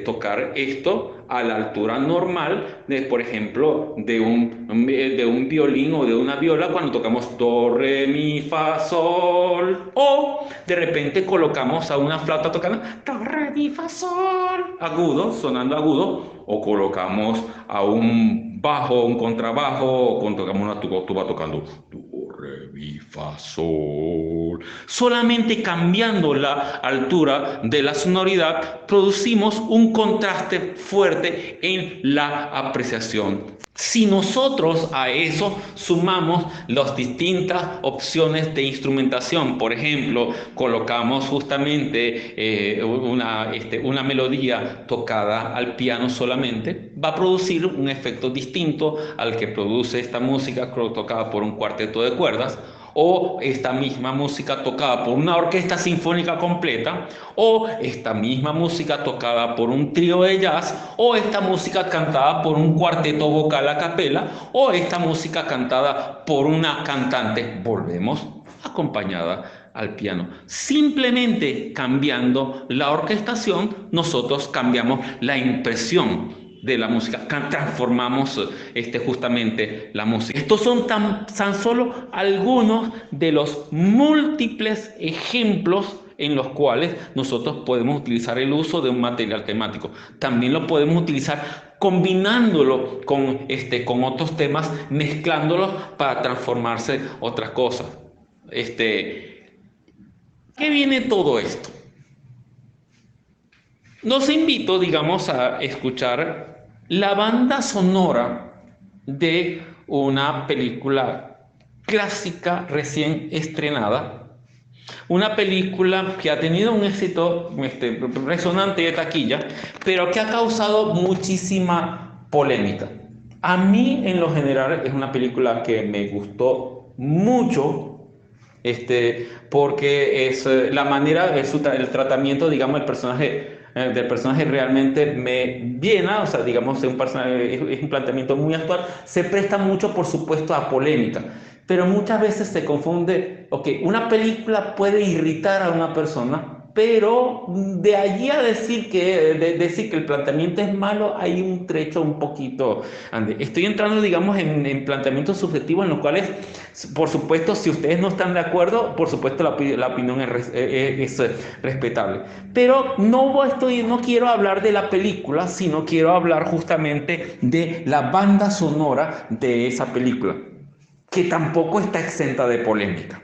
tocar esto a la altura normal, por ejemplo, de un violín o de una viola cuando tocamos do, re, mi, fa, sol. O de repente colocamos a una flauta tocando do, re, mi, fa, sol, agudo, sonando agudo. O colocamos a un bajo, un contrabajo, o tocamos una tuba tocando do, re, mi, fa, sol. Solamente cambiando la altura de la sonoridad producimos un contraste fuerte en la apreciación. Si nosotros a eso sumamos las distintas opciones de instrumentación, por ejemplo, colocamos justamente una melodía tocada al piano solamente, va a producir un efecto distinto al que produce esta música tocada por un cuarteto de cuerdas, o esta misma música tocada por una orquesta sinfónica completa, o esta misma música tocada por un trío de jazz, o esta música cantada por un cuarteto vocal a capela, o esta música cantada por una cantante, volvemos, acompañada al piano. Simplemente cambiando la orquestación, nosotros cambiamos la impresión de la música, transformamos justamente la música. Estos son tan solo algunos de los múltiples ejemplos en los cuales nosotros podemos utilizar el uso de un material temático. También lo podemos utilizar combinándolo con otros temas, mezclándolos para transformarse otras cosas. ¿Qué viene todo esto? Los invito, digamos, a escuchar la banda sonora de una película clásica recién estrenada, una película que ha tenido un éxito resonante de taquilla, pero que ha causado muchísima polémica. A mí, en lo general, es una película que me gustó mucho, porque es la manera, el tratamiento, digamos, del personaje realmente me llena, o sea, digamos, es un planteamiento muy actual, se presta mucho, por supuesto, a polémica, pero muchas veces se confunde, una película puede irritar a una persona, pero de allí a decir que el planteamiento es malo, hay un trecho un poquito. Estoy entrando, digamos, en planteamientos subjetivos en los cuales, por supuesto, si ustedes no están de acuerdo, por supuesto la opinión es respetable. Pero no quiero hablar de la película, sino quiero hablar justamente de la banda sonora de esa película, que tampoco está exenta de polémica.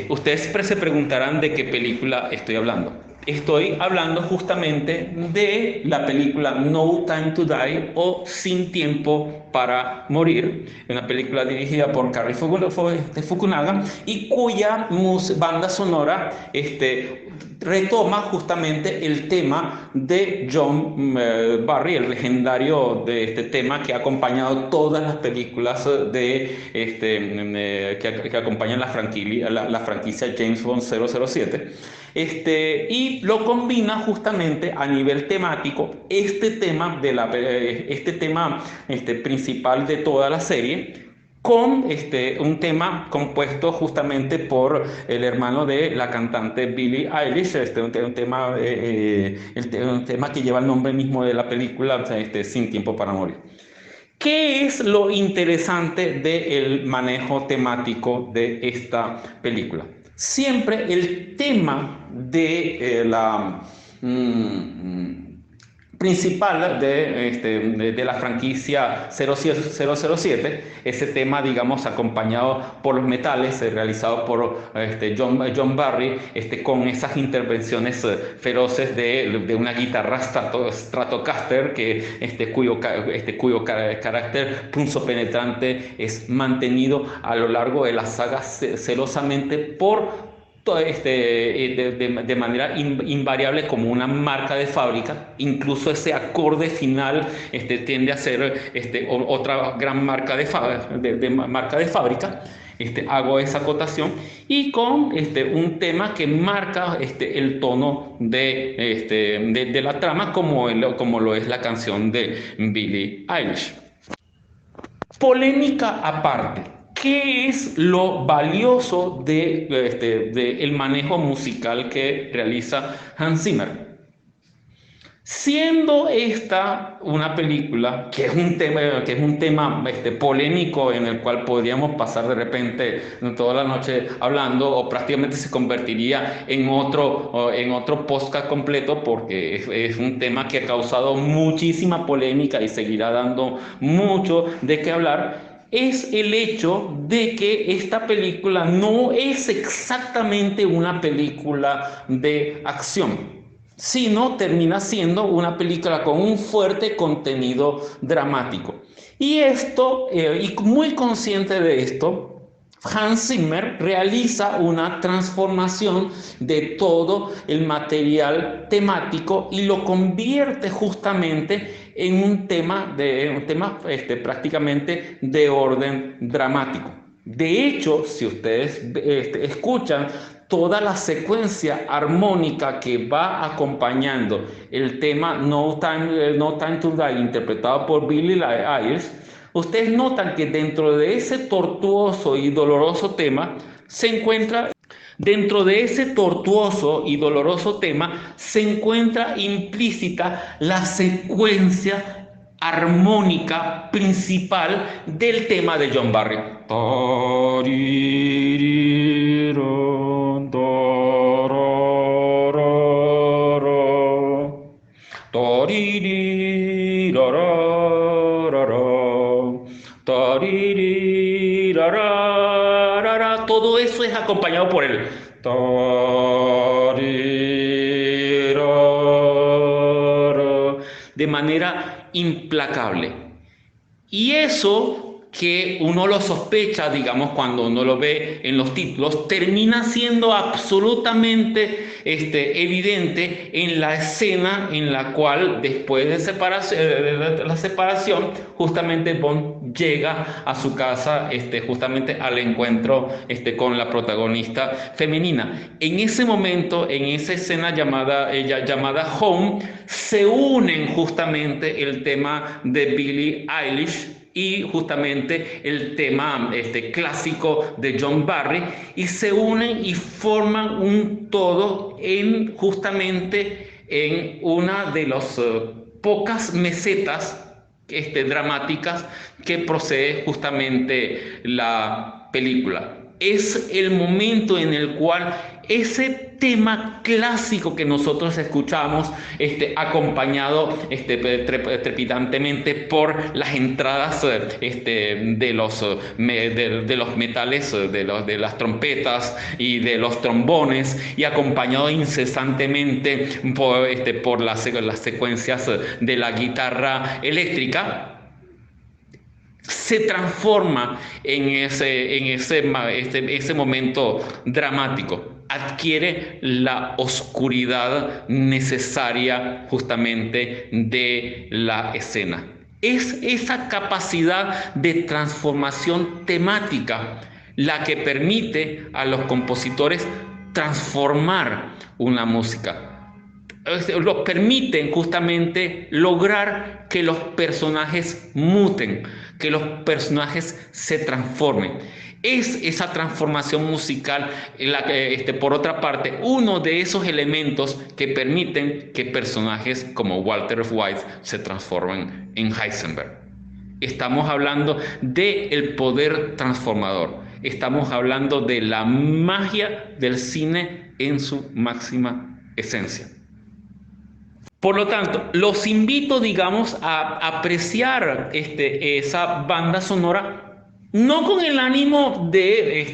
Ustedes se preguntarán de qué película estoy hablando. Estoy hablando justamente de la película No Time to Die o Sin Tiempo para Morir, una película dirigida por Cary Fukunaga y cuya banda sonora
retoma justamente el tema de John Barry, el legendario de este tema que ha acompañado todas las películas que acompañan la franquicia James Bond 007. Y lo combina justamente a nivel temático, este tema principal de toda la serie, con un tema compuesto justamente por el hermano de la cantante Billie Eilish, un tema que lleva el nombre mismo de la película, Sin Tiempo para Morir. ¿Qué es lo interesante del manejo temático de esta película? Siempre el tema de principal de la franquicia 007, ese tema, digamos, acompañado por los metales, realizado por John Barry, con esas intervenciones feroces de una guitarra Stratocaster, cuyo carácter punzopenetrante es mantenido a lo largo de la saga celosamente por de manera invariable como una marca de fábrica. Incluso ese acorde final tiende a ser otra gran marca de fábrica. Hago esa acotación, y con un tema que marca el tono de la trama, como lo es la canción de Billie Eilish. Polémica aparte, ¿qué es lo valioso el manejo musical que realiza Hans Zimmer? Siendo esta una película que es un tema polémico, en el cual podríamos pasar de repente toda la noche hablando, o prácticamente se convertiría en otro podcast completo, porque es un tema que ha causado muchísima polémica y seguirá dando mucho de qué hablar, es el hecho de que esta película no es exactamente una película de acción, sino termina siendo una película con un fuerte contenido dramático. Y muy consciente de esto, Hans Zimmer realiza una transformación de todo el material temático y lo convierte justamente en un tema prácticamente de orden dramático. De hecho, si ustedes escuchan toda la secuencia armónica que va acompañando el tema No Time to Die, interpretado por Billie Eilish, ustedes notan que dentro de ese tortuoso y doloroso tema se encuentra implícita la secuencia armónica principal del tema de John Barry. Todo eso es acompañado por él. De manera implacable. Y eso, que uno lo sospecha, digamos, cuando uno lo ve en los títulos, termina siendo absolutamente evidente en la escena en la cual, después de la separación, justamente Bond llega a su casa, justamente al encuentro con la protagonista femenina. En ese momento, en esa escena llamada Home, se unen justamente el tema de Billie Eilish y justamente el tema clásico de John Barry, y se unen y forman un todo justamente en una de las pocas mesetas dramáticas que procede justamente la película. Es el momento en el cual ese tema clásico que nosotros escuchamos, acompañado trepidantemente por las entradas de los metales, de las trompetas y de los trombones, y acompañado incesantemente por las secuencias de la guitarra eléctrica, se transforma en ese momento dramático.
adquiere la oscuridad necesaria justamente de la escena. Es esa capacidad de transformación temática la que permite a los compositores transformar una música. Los permiten justamente lograr que los personajes muten, que los personajes se transformen. Es esa transformación musical la que, por otra parte, uno de esos elementos que permiten que personajes como Walter White se transformen en Heisenberg. Estamos hablando del poder transformador. Estamos hablando de la magia del cine en su máxima esencia. Por lo tanto, los invito, digamos, a apreciar esa banda sonora, no con el ánimo de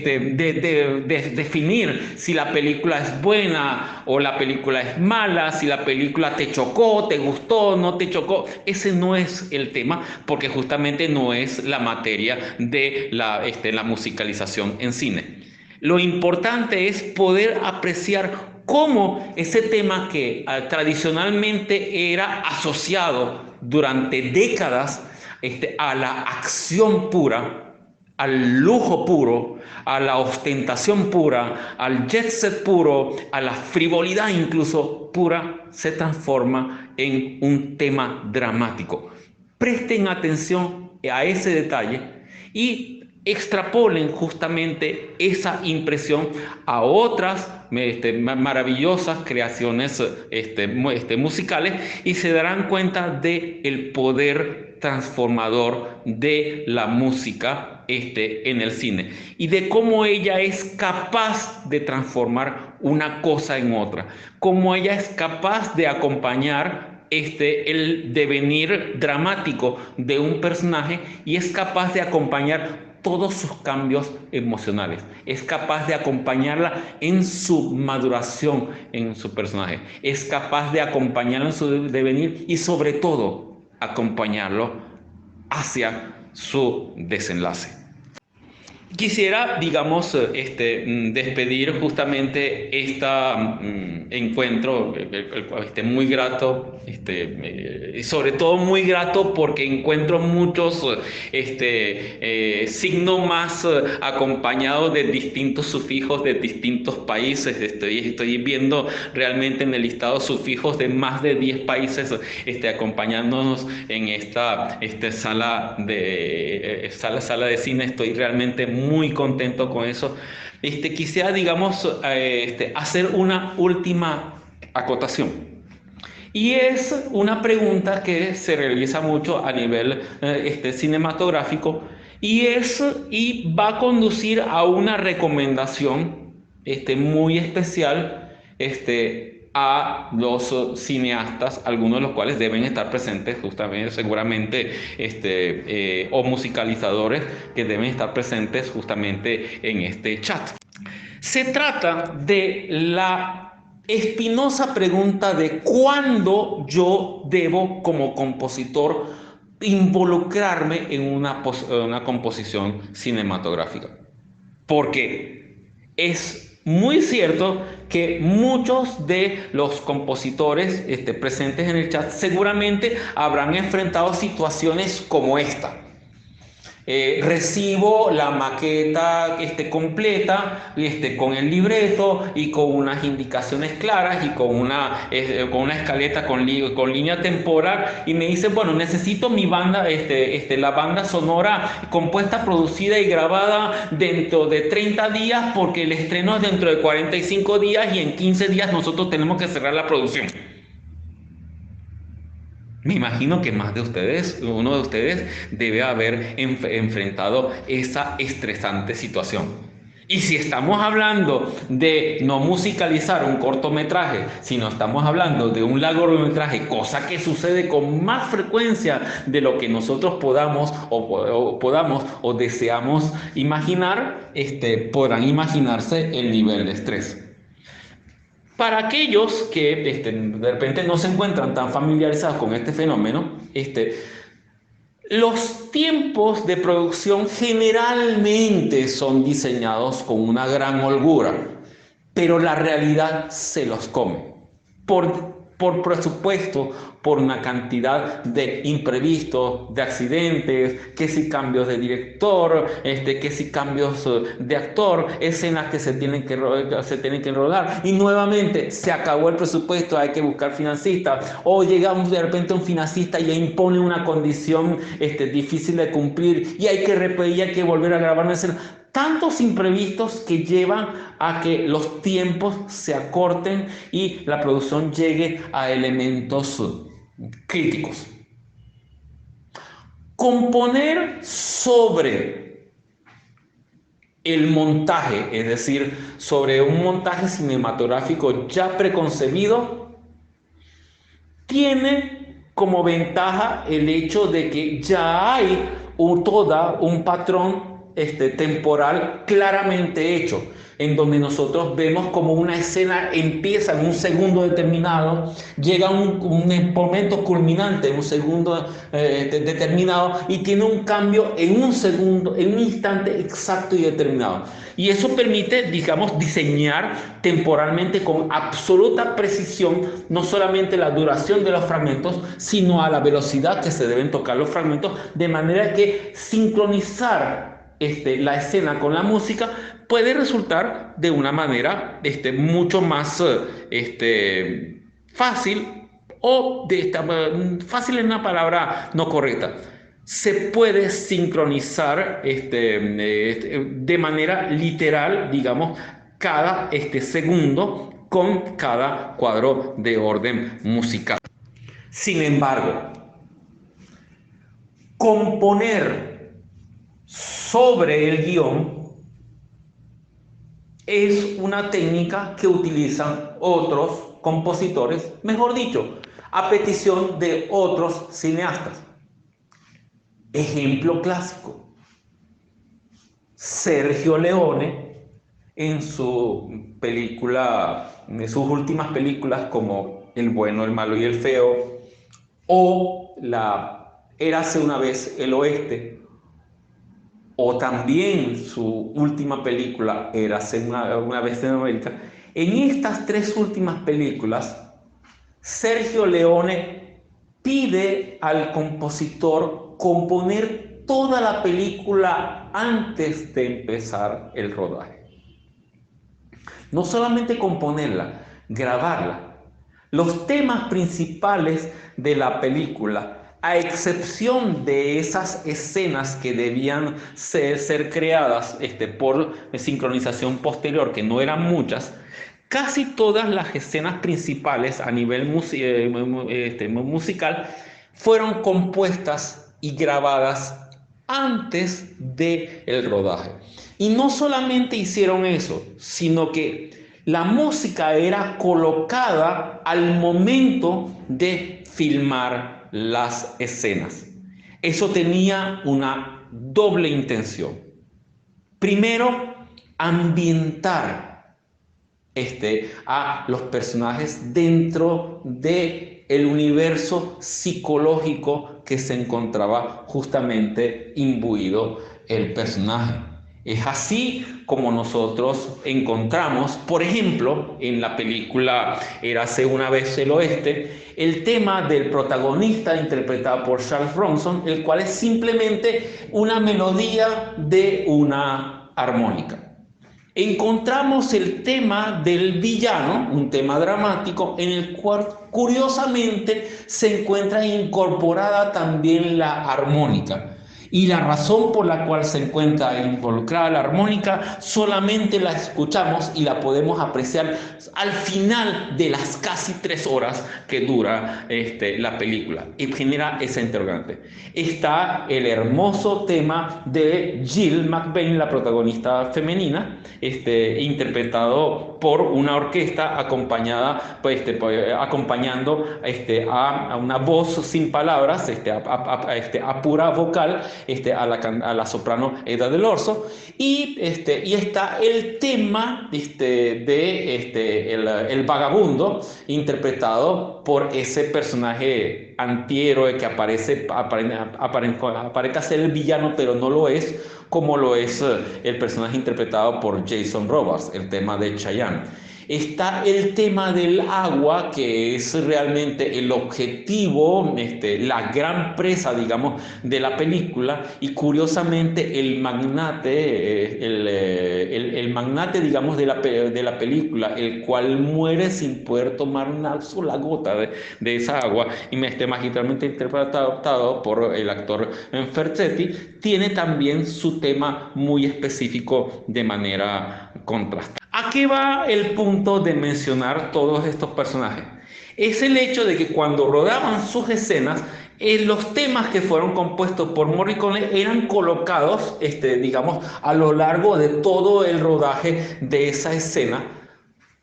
definir si la película es buena o la película es mala, si la película te chocó, te gustó, no te chocó. Ese no es el tema, porque justamente no es la materia de la musicalización en cine. Lo importante es poder apreciar cómo ese tema que tradicionalmente era asociado durante décadas a la acción pura, al lujo puro, a la ostentación pura, al jet set puro, a la frivolidad incluso pura, se transforma en un tema dramático. Presten atención a ese detalle y extrapolen justamente esa impresión a otras maravillosas creaciones musicales y se darán cuenta del poder transformador de la música en el cine y de cómo ella es capaz de transformar una cosa en otra, cómo ella es capaz de acompañar el devenir dramático de un personaje y es capaz de acompañar todos sus cambios emocionales, es capaz de acompañarla en su maduración en su personaje, es capaz de acompañarlo en su devenir y sobre todo acompañarlo hacia su desenlace. Quisiera, digamos, despedir justamente este encuentro muy grato, sobre todo muy grato porque encuentro muchos signos más acompañados de distintos sufijos de distintos países. Estoy viendo realmente en el listado sufijos de más de 10 países acompañándonos en esta sala de cine. Estoy realmente muy contento con eso. Quisiera, digamos, hacer una última acotación. Y es una pregunta que se realiza mucho a nivel cinematográfico y va a conducir a una recomendación muy especial a los cineastas, algunos de los cuales deben estar presentes justamente, seguramente, o musicalizadores que deben estar presentes justamente en este chat. Se trata de la espinosa pregunta de cuándo yo debo, como compositor, involucrarme en una composición cinematográfica. Porque es muy cierto que muchos de los compositores presentes en el chat seguramente habrán enfrentado situaciones como esta. Recibo la maqueta completa con el libreto y con unas indicaciones claras y con una escaleta con línea temporal y me dicen, bueno, necesito mi banda, la banda sonora compuesta, producida y grabada dentro de 30 días porque el estreno es dentro de 45 días y en 15 días nosotros tenemos que cerrar la producción. Me imagino que más de ustedes, uno de ustedes debe haber enfrentado esa estresante situación. Y si estamos hablando de no musicalizar un cortometraje, sino estamos hablando de un largometraje, cosa que sucede con más frecuencia de lo que nosotros podamos o deseamos imaginar, podrán imaginarse el nivel de estrés. Para aquellos que de repente no se encuentran tan familiarizados con este fenómeno, los tiempos de producción generalmente son diseñados con una gran holgura.
pero la realidad se los come. Por presupuesto, por una cantidad de imprevistos, de accidentes, que si cambios de director, que si cambios de actor, escenas que se tienen que rodar, y nuevamente se acabó el presupuesto, hay que buscar financistas, o llegamos de repente a un financista y impone una condición difícil de cumplir, y hay que repetir, hay que volver a grabar una escena. Tantos imprevistos que llevan a que los tiempos se acorten y la producción llegue a elementos críticos. Componer sobre el montaje, es decir, sobre un montaje cinematográfico ya preconcebido, tiene como ventaja el hecho de que ya hay todo un patrón temporal claramente hecho, en donde nosotros vemos como una escena empieza en un segundo determinado, llega a un momento culminante en un segundo determinado y tiene un cambio en un segundo, en un instante exacto y determinado. Y eso permite, digamos, diseñar temporalmente con absoluta precisión no solamente la duración de los fragmentos, sino a la velocidad que se deben tocar los fragmentos, de manera que sincronizar la escena con la música puede resultar de una manera mucho más fácil, o fácil es una palabra no correcta. Se puede sincronizar de manera literal, digamos, cada segundo con cada cuadro de orden musical. Sin embargo, componer sobre el guión es una técnica que utilizan otros compositores, mejor dicho, a petición de otros cineastas. Ejemplo clásico: Sergio Leone en sus últimas películas como El bueno, el malo y el feo, o Érase una vez el oeste, o también su última película, Érase una vez en América. En estas tres últimas películas, Sergio Leone pide al compositor componer toda la película antes de empezar el rodaje. No solamente componerla, grabarla. Los temas principales de la película, a excepción de esas escenas que debían ser creadas por sincronización posterior, que no eran muchas, casi todas las escenas principales a nivel musical fueron compuestas y grabadas antes del rodaje. Y no solamente hicieron eso, sino que la música era colocada al momento de filmar las escenas. Eso tenía una doble intención. Primero, ambientar a los personajes dentro del universo psicológico que se encontraba justamente imbuido el personaje. Es así como nosotros encontramos, por ejemplo, en la película Érase una vez el oeste, el tema del protagonista interpretado por Charles Bronson, el cual es simplemente una melodía de una armónica. Encontramos el tema del villano, un tema dramático, en el cual curiosamente se encuentra incorporada también la armónica. Y la razón por la cual se encuentra involucrada la armónica solamente la escuchamos y la podemos apreciar al final de las casi 3 horas que dura la película, y genera esa interrogante. Está el hermoso tema de Jill McBain, la protagonista femenina, interpretado por una orquesta acompañada, acompañando a una voz sin palabras, a pura vocal, a la soprano Eda del Orso, y está el tema el vagabundo, interpretado por ese personaje antihéroe que aparenta ser el villano, pero no lo es, como lo es el personaje interpretado por Jason Robards, el tema de Chayanne. Está el tema del agua, que es realmente el objetivo, la gran presa, digamos, de la película. Y curiosamente el magnate, el magnate, digamos, de la película, el cual muere sin poder tomar una sola gota de esa agua, y magistralmente interpretado por el actor Ferzetti, tiene también su tema muy específico de manera contrastada. ¿A qué va el punto de mencionar todos estos personajes? Es el hecho de que cuando rodaban sus escenas, los temas que fueron compuestos por Morricone eran colocados, digamos, a lo largo de todo el rodaje de esa escena.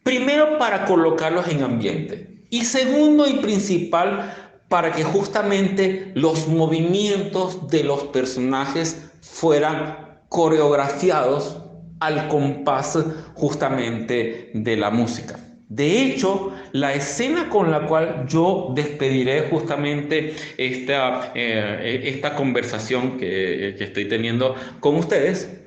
Primero, para colocarlos en ambiente. Y segundo y principal, para que justamente los movimientos de los personajes fueran coreografiados al compás justamente de la música. De hecho, la escena con la cual yo despediré justamente esta conversación que estoy teniendo con ustedes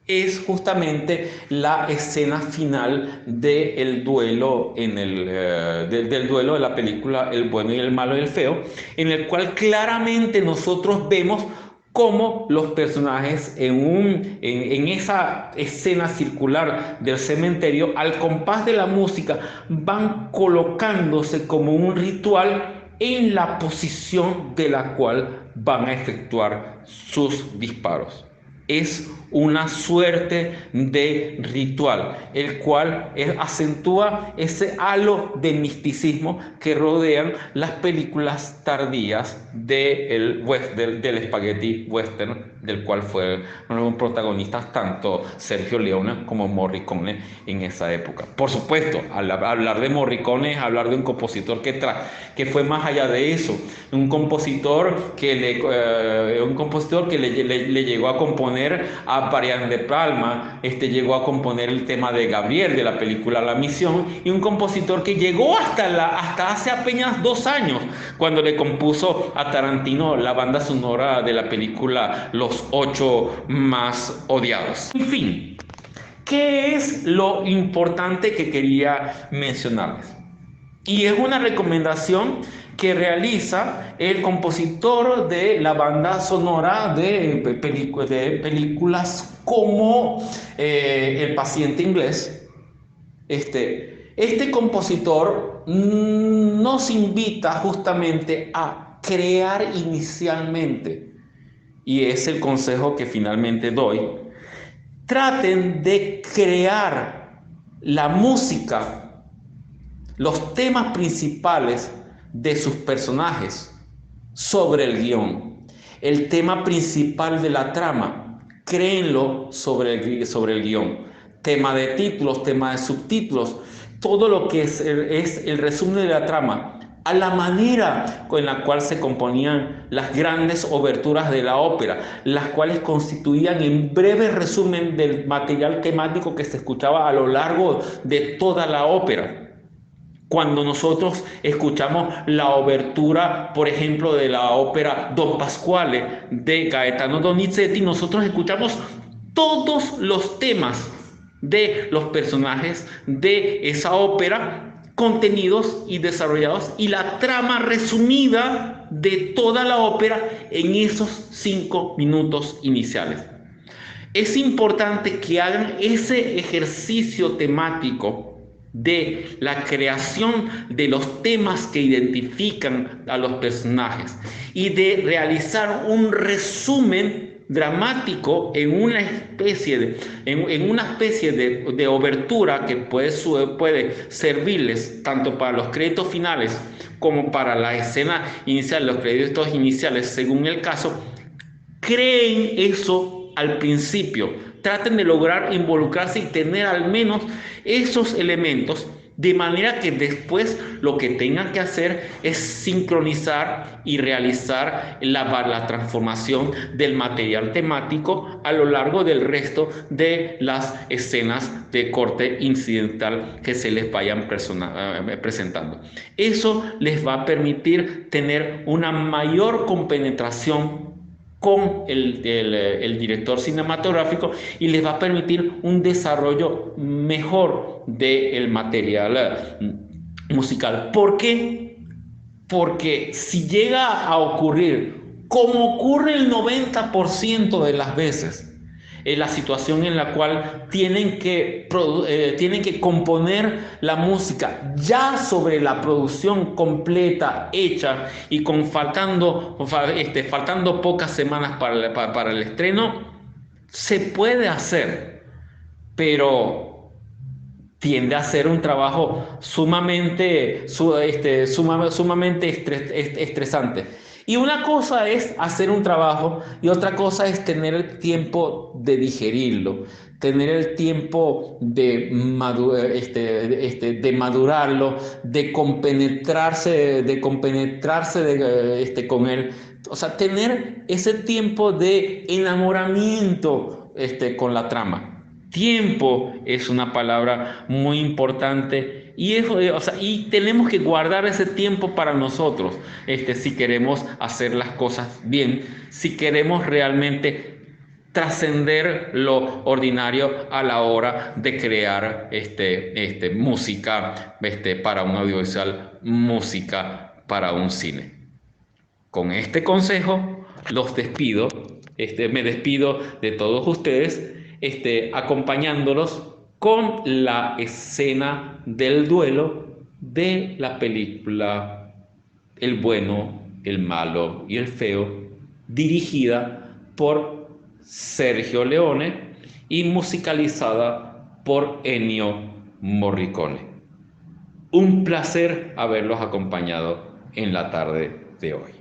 es justamente la escena final del duelo, del duelo de la película El bueno y el malo y el feo, en el cual claramente nosotros vemos cómo los personajes en esa escena circular del cementerio, al compás de la música, van colocándose como un ritual en la posición de la cual van a efectuar sus disparos. Es una suerte de ritual, el cual acentúa ese halo de misticismo que rodean las películas tardías del spaghetti western, del cual fueron protagonistas tanto Sergio Leone como Morricone en esa época. Por supuesto, al hablar de Morricone es hablar de un compositor que fue más allá de eso, un compositor que le llegó a componer a Brian De Palma, llegó a componer el tema de Gabriel de la película La Misión, y un compositor que llegó hasta hace apenas 2 años, cuando le compuso a Tarantino la banda sonora de la película Los 8 más odiados. En fin, ¿qué es lo importante que quería mencionarles? Y es una recomendación que realiza el compositor de la banda sonora de películas como El paciente inglés. Este compositor nos invita justamente a crear inicialmente, y es el consejo que finalmente doy: traten de crear la música, los temas principales de sus personajes sobre el guión. El tema principal de la trama, créenlo sobre el guión. Tema de títulos, tema de subtítulos, todo lo que es el resumen de la trama, a la manera con la cual se componían las grandes oberturas de la ópera, las cuales constituían en breve resumen del material temático que se escuchaba a lo largo de toda la ópera. Cuando nosotros escuchamos la obertura, por ejemplo, de la ópera Don Pasquale de Gaetano Donizetti, nosotros escuchamos todos los temas de los personajes de esa ópera contenidos y desarrollados, y la trama resumida de toda la ópera en esos 5 minutos iniciales. Es importante que hagan ese ejercicio temático de la creación de los temas que identifican a los personajes y de realizar un resumen dramático en una especie de obertura que puede servirles tanto para los créditos finales como para la escena inicial, los créditos iniciales, según el caso. Creen eso al principio. Traten de lograr involucrarse y tener al menos esos elementos, de manera que después lo que tengan que hacer es sincronizar y realizar la transformación del material temático a lo largo del resto de las escenas de corte incidental que se les vayan presentando. Eso les va a permitir tener una mayor compenetración con el director cinematográfico y les va a permitir un desarrollo mejor del material musical. ¿Por qué? Porque si llega a ocurrir, como ocurre el 90% de las veces, la situación en la cual tienen que componer la música ya sobre la producción completa, hecha y faltando pocas semanas para el estreno, se puede hacer, pero tiende a ser un trabajo sumamente estresante. Y una cosa es hacer un trabajo y otra cosa es tener el tiempo de digerirlo, tener el tiempo de madurarlo, de compenetrarse con él. O sea, tener ese tiempo de enamoramiento con la trama. Tiempo es una palabra muy importante y tenemos que guardar ese tiempo para nosotros, si queremos hacer las cosas bien, si queremos realmente trascender lo ordinario a la hora de crear música para un audiovisual, música para un cine. Con este consejo los despido, me despido de todos ustedes, acompañándolos con la escena del duelo de la película El bueno, el malo y el feo, dirigida por Sergio Leone y musicalizada por Ennio Morricone. Un placer haberlos acompañado en la tarde de hoy.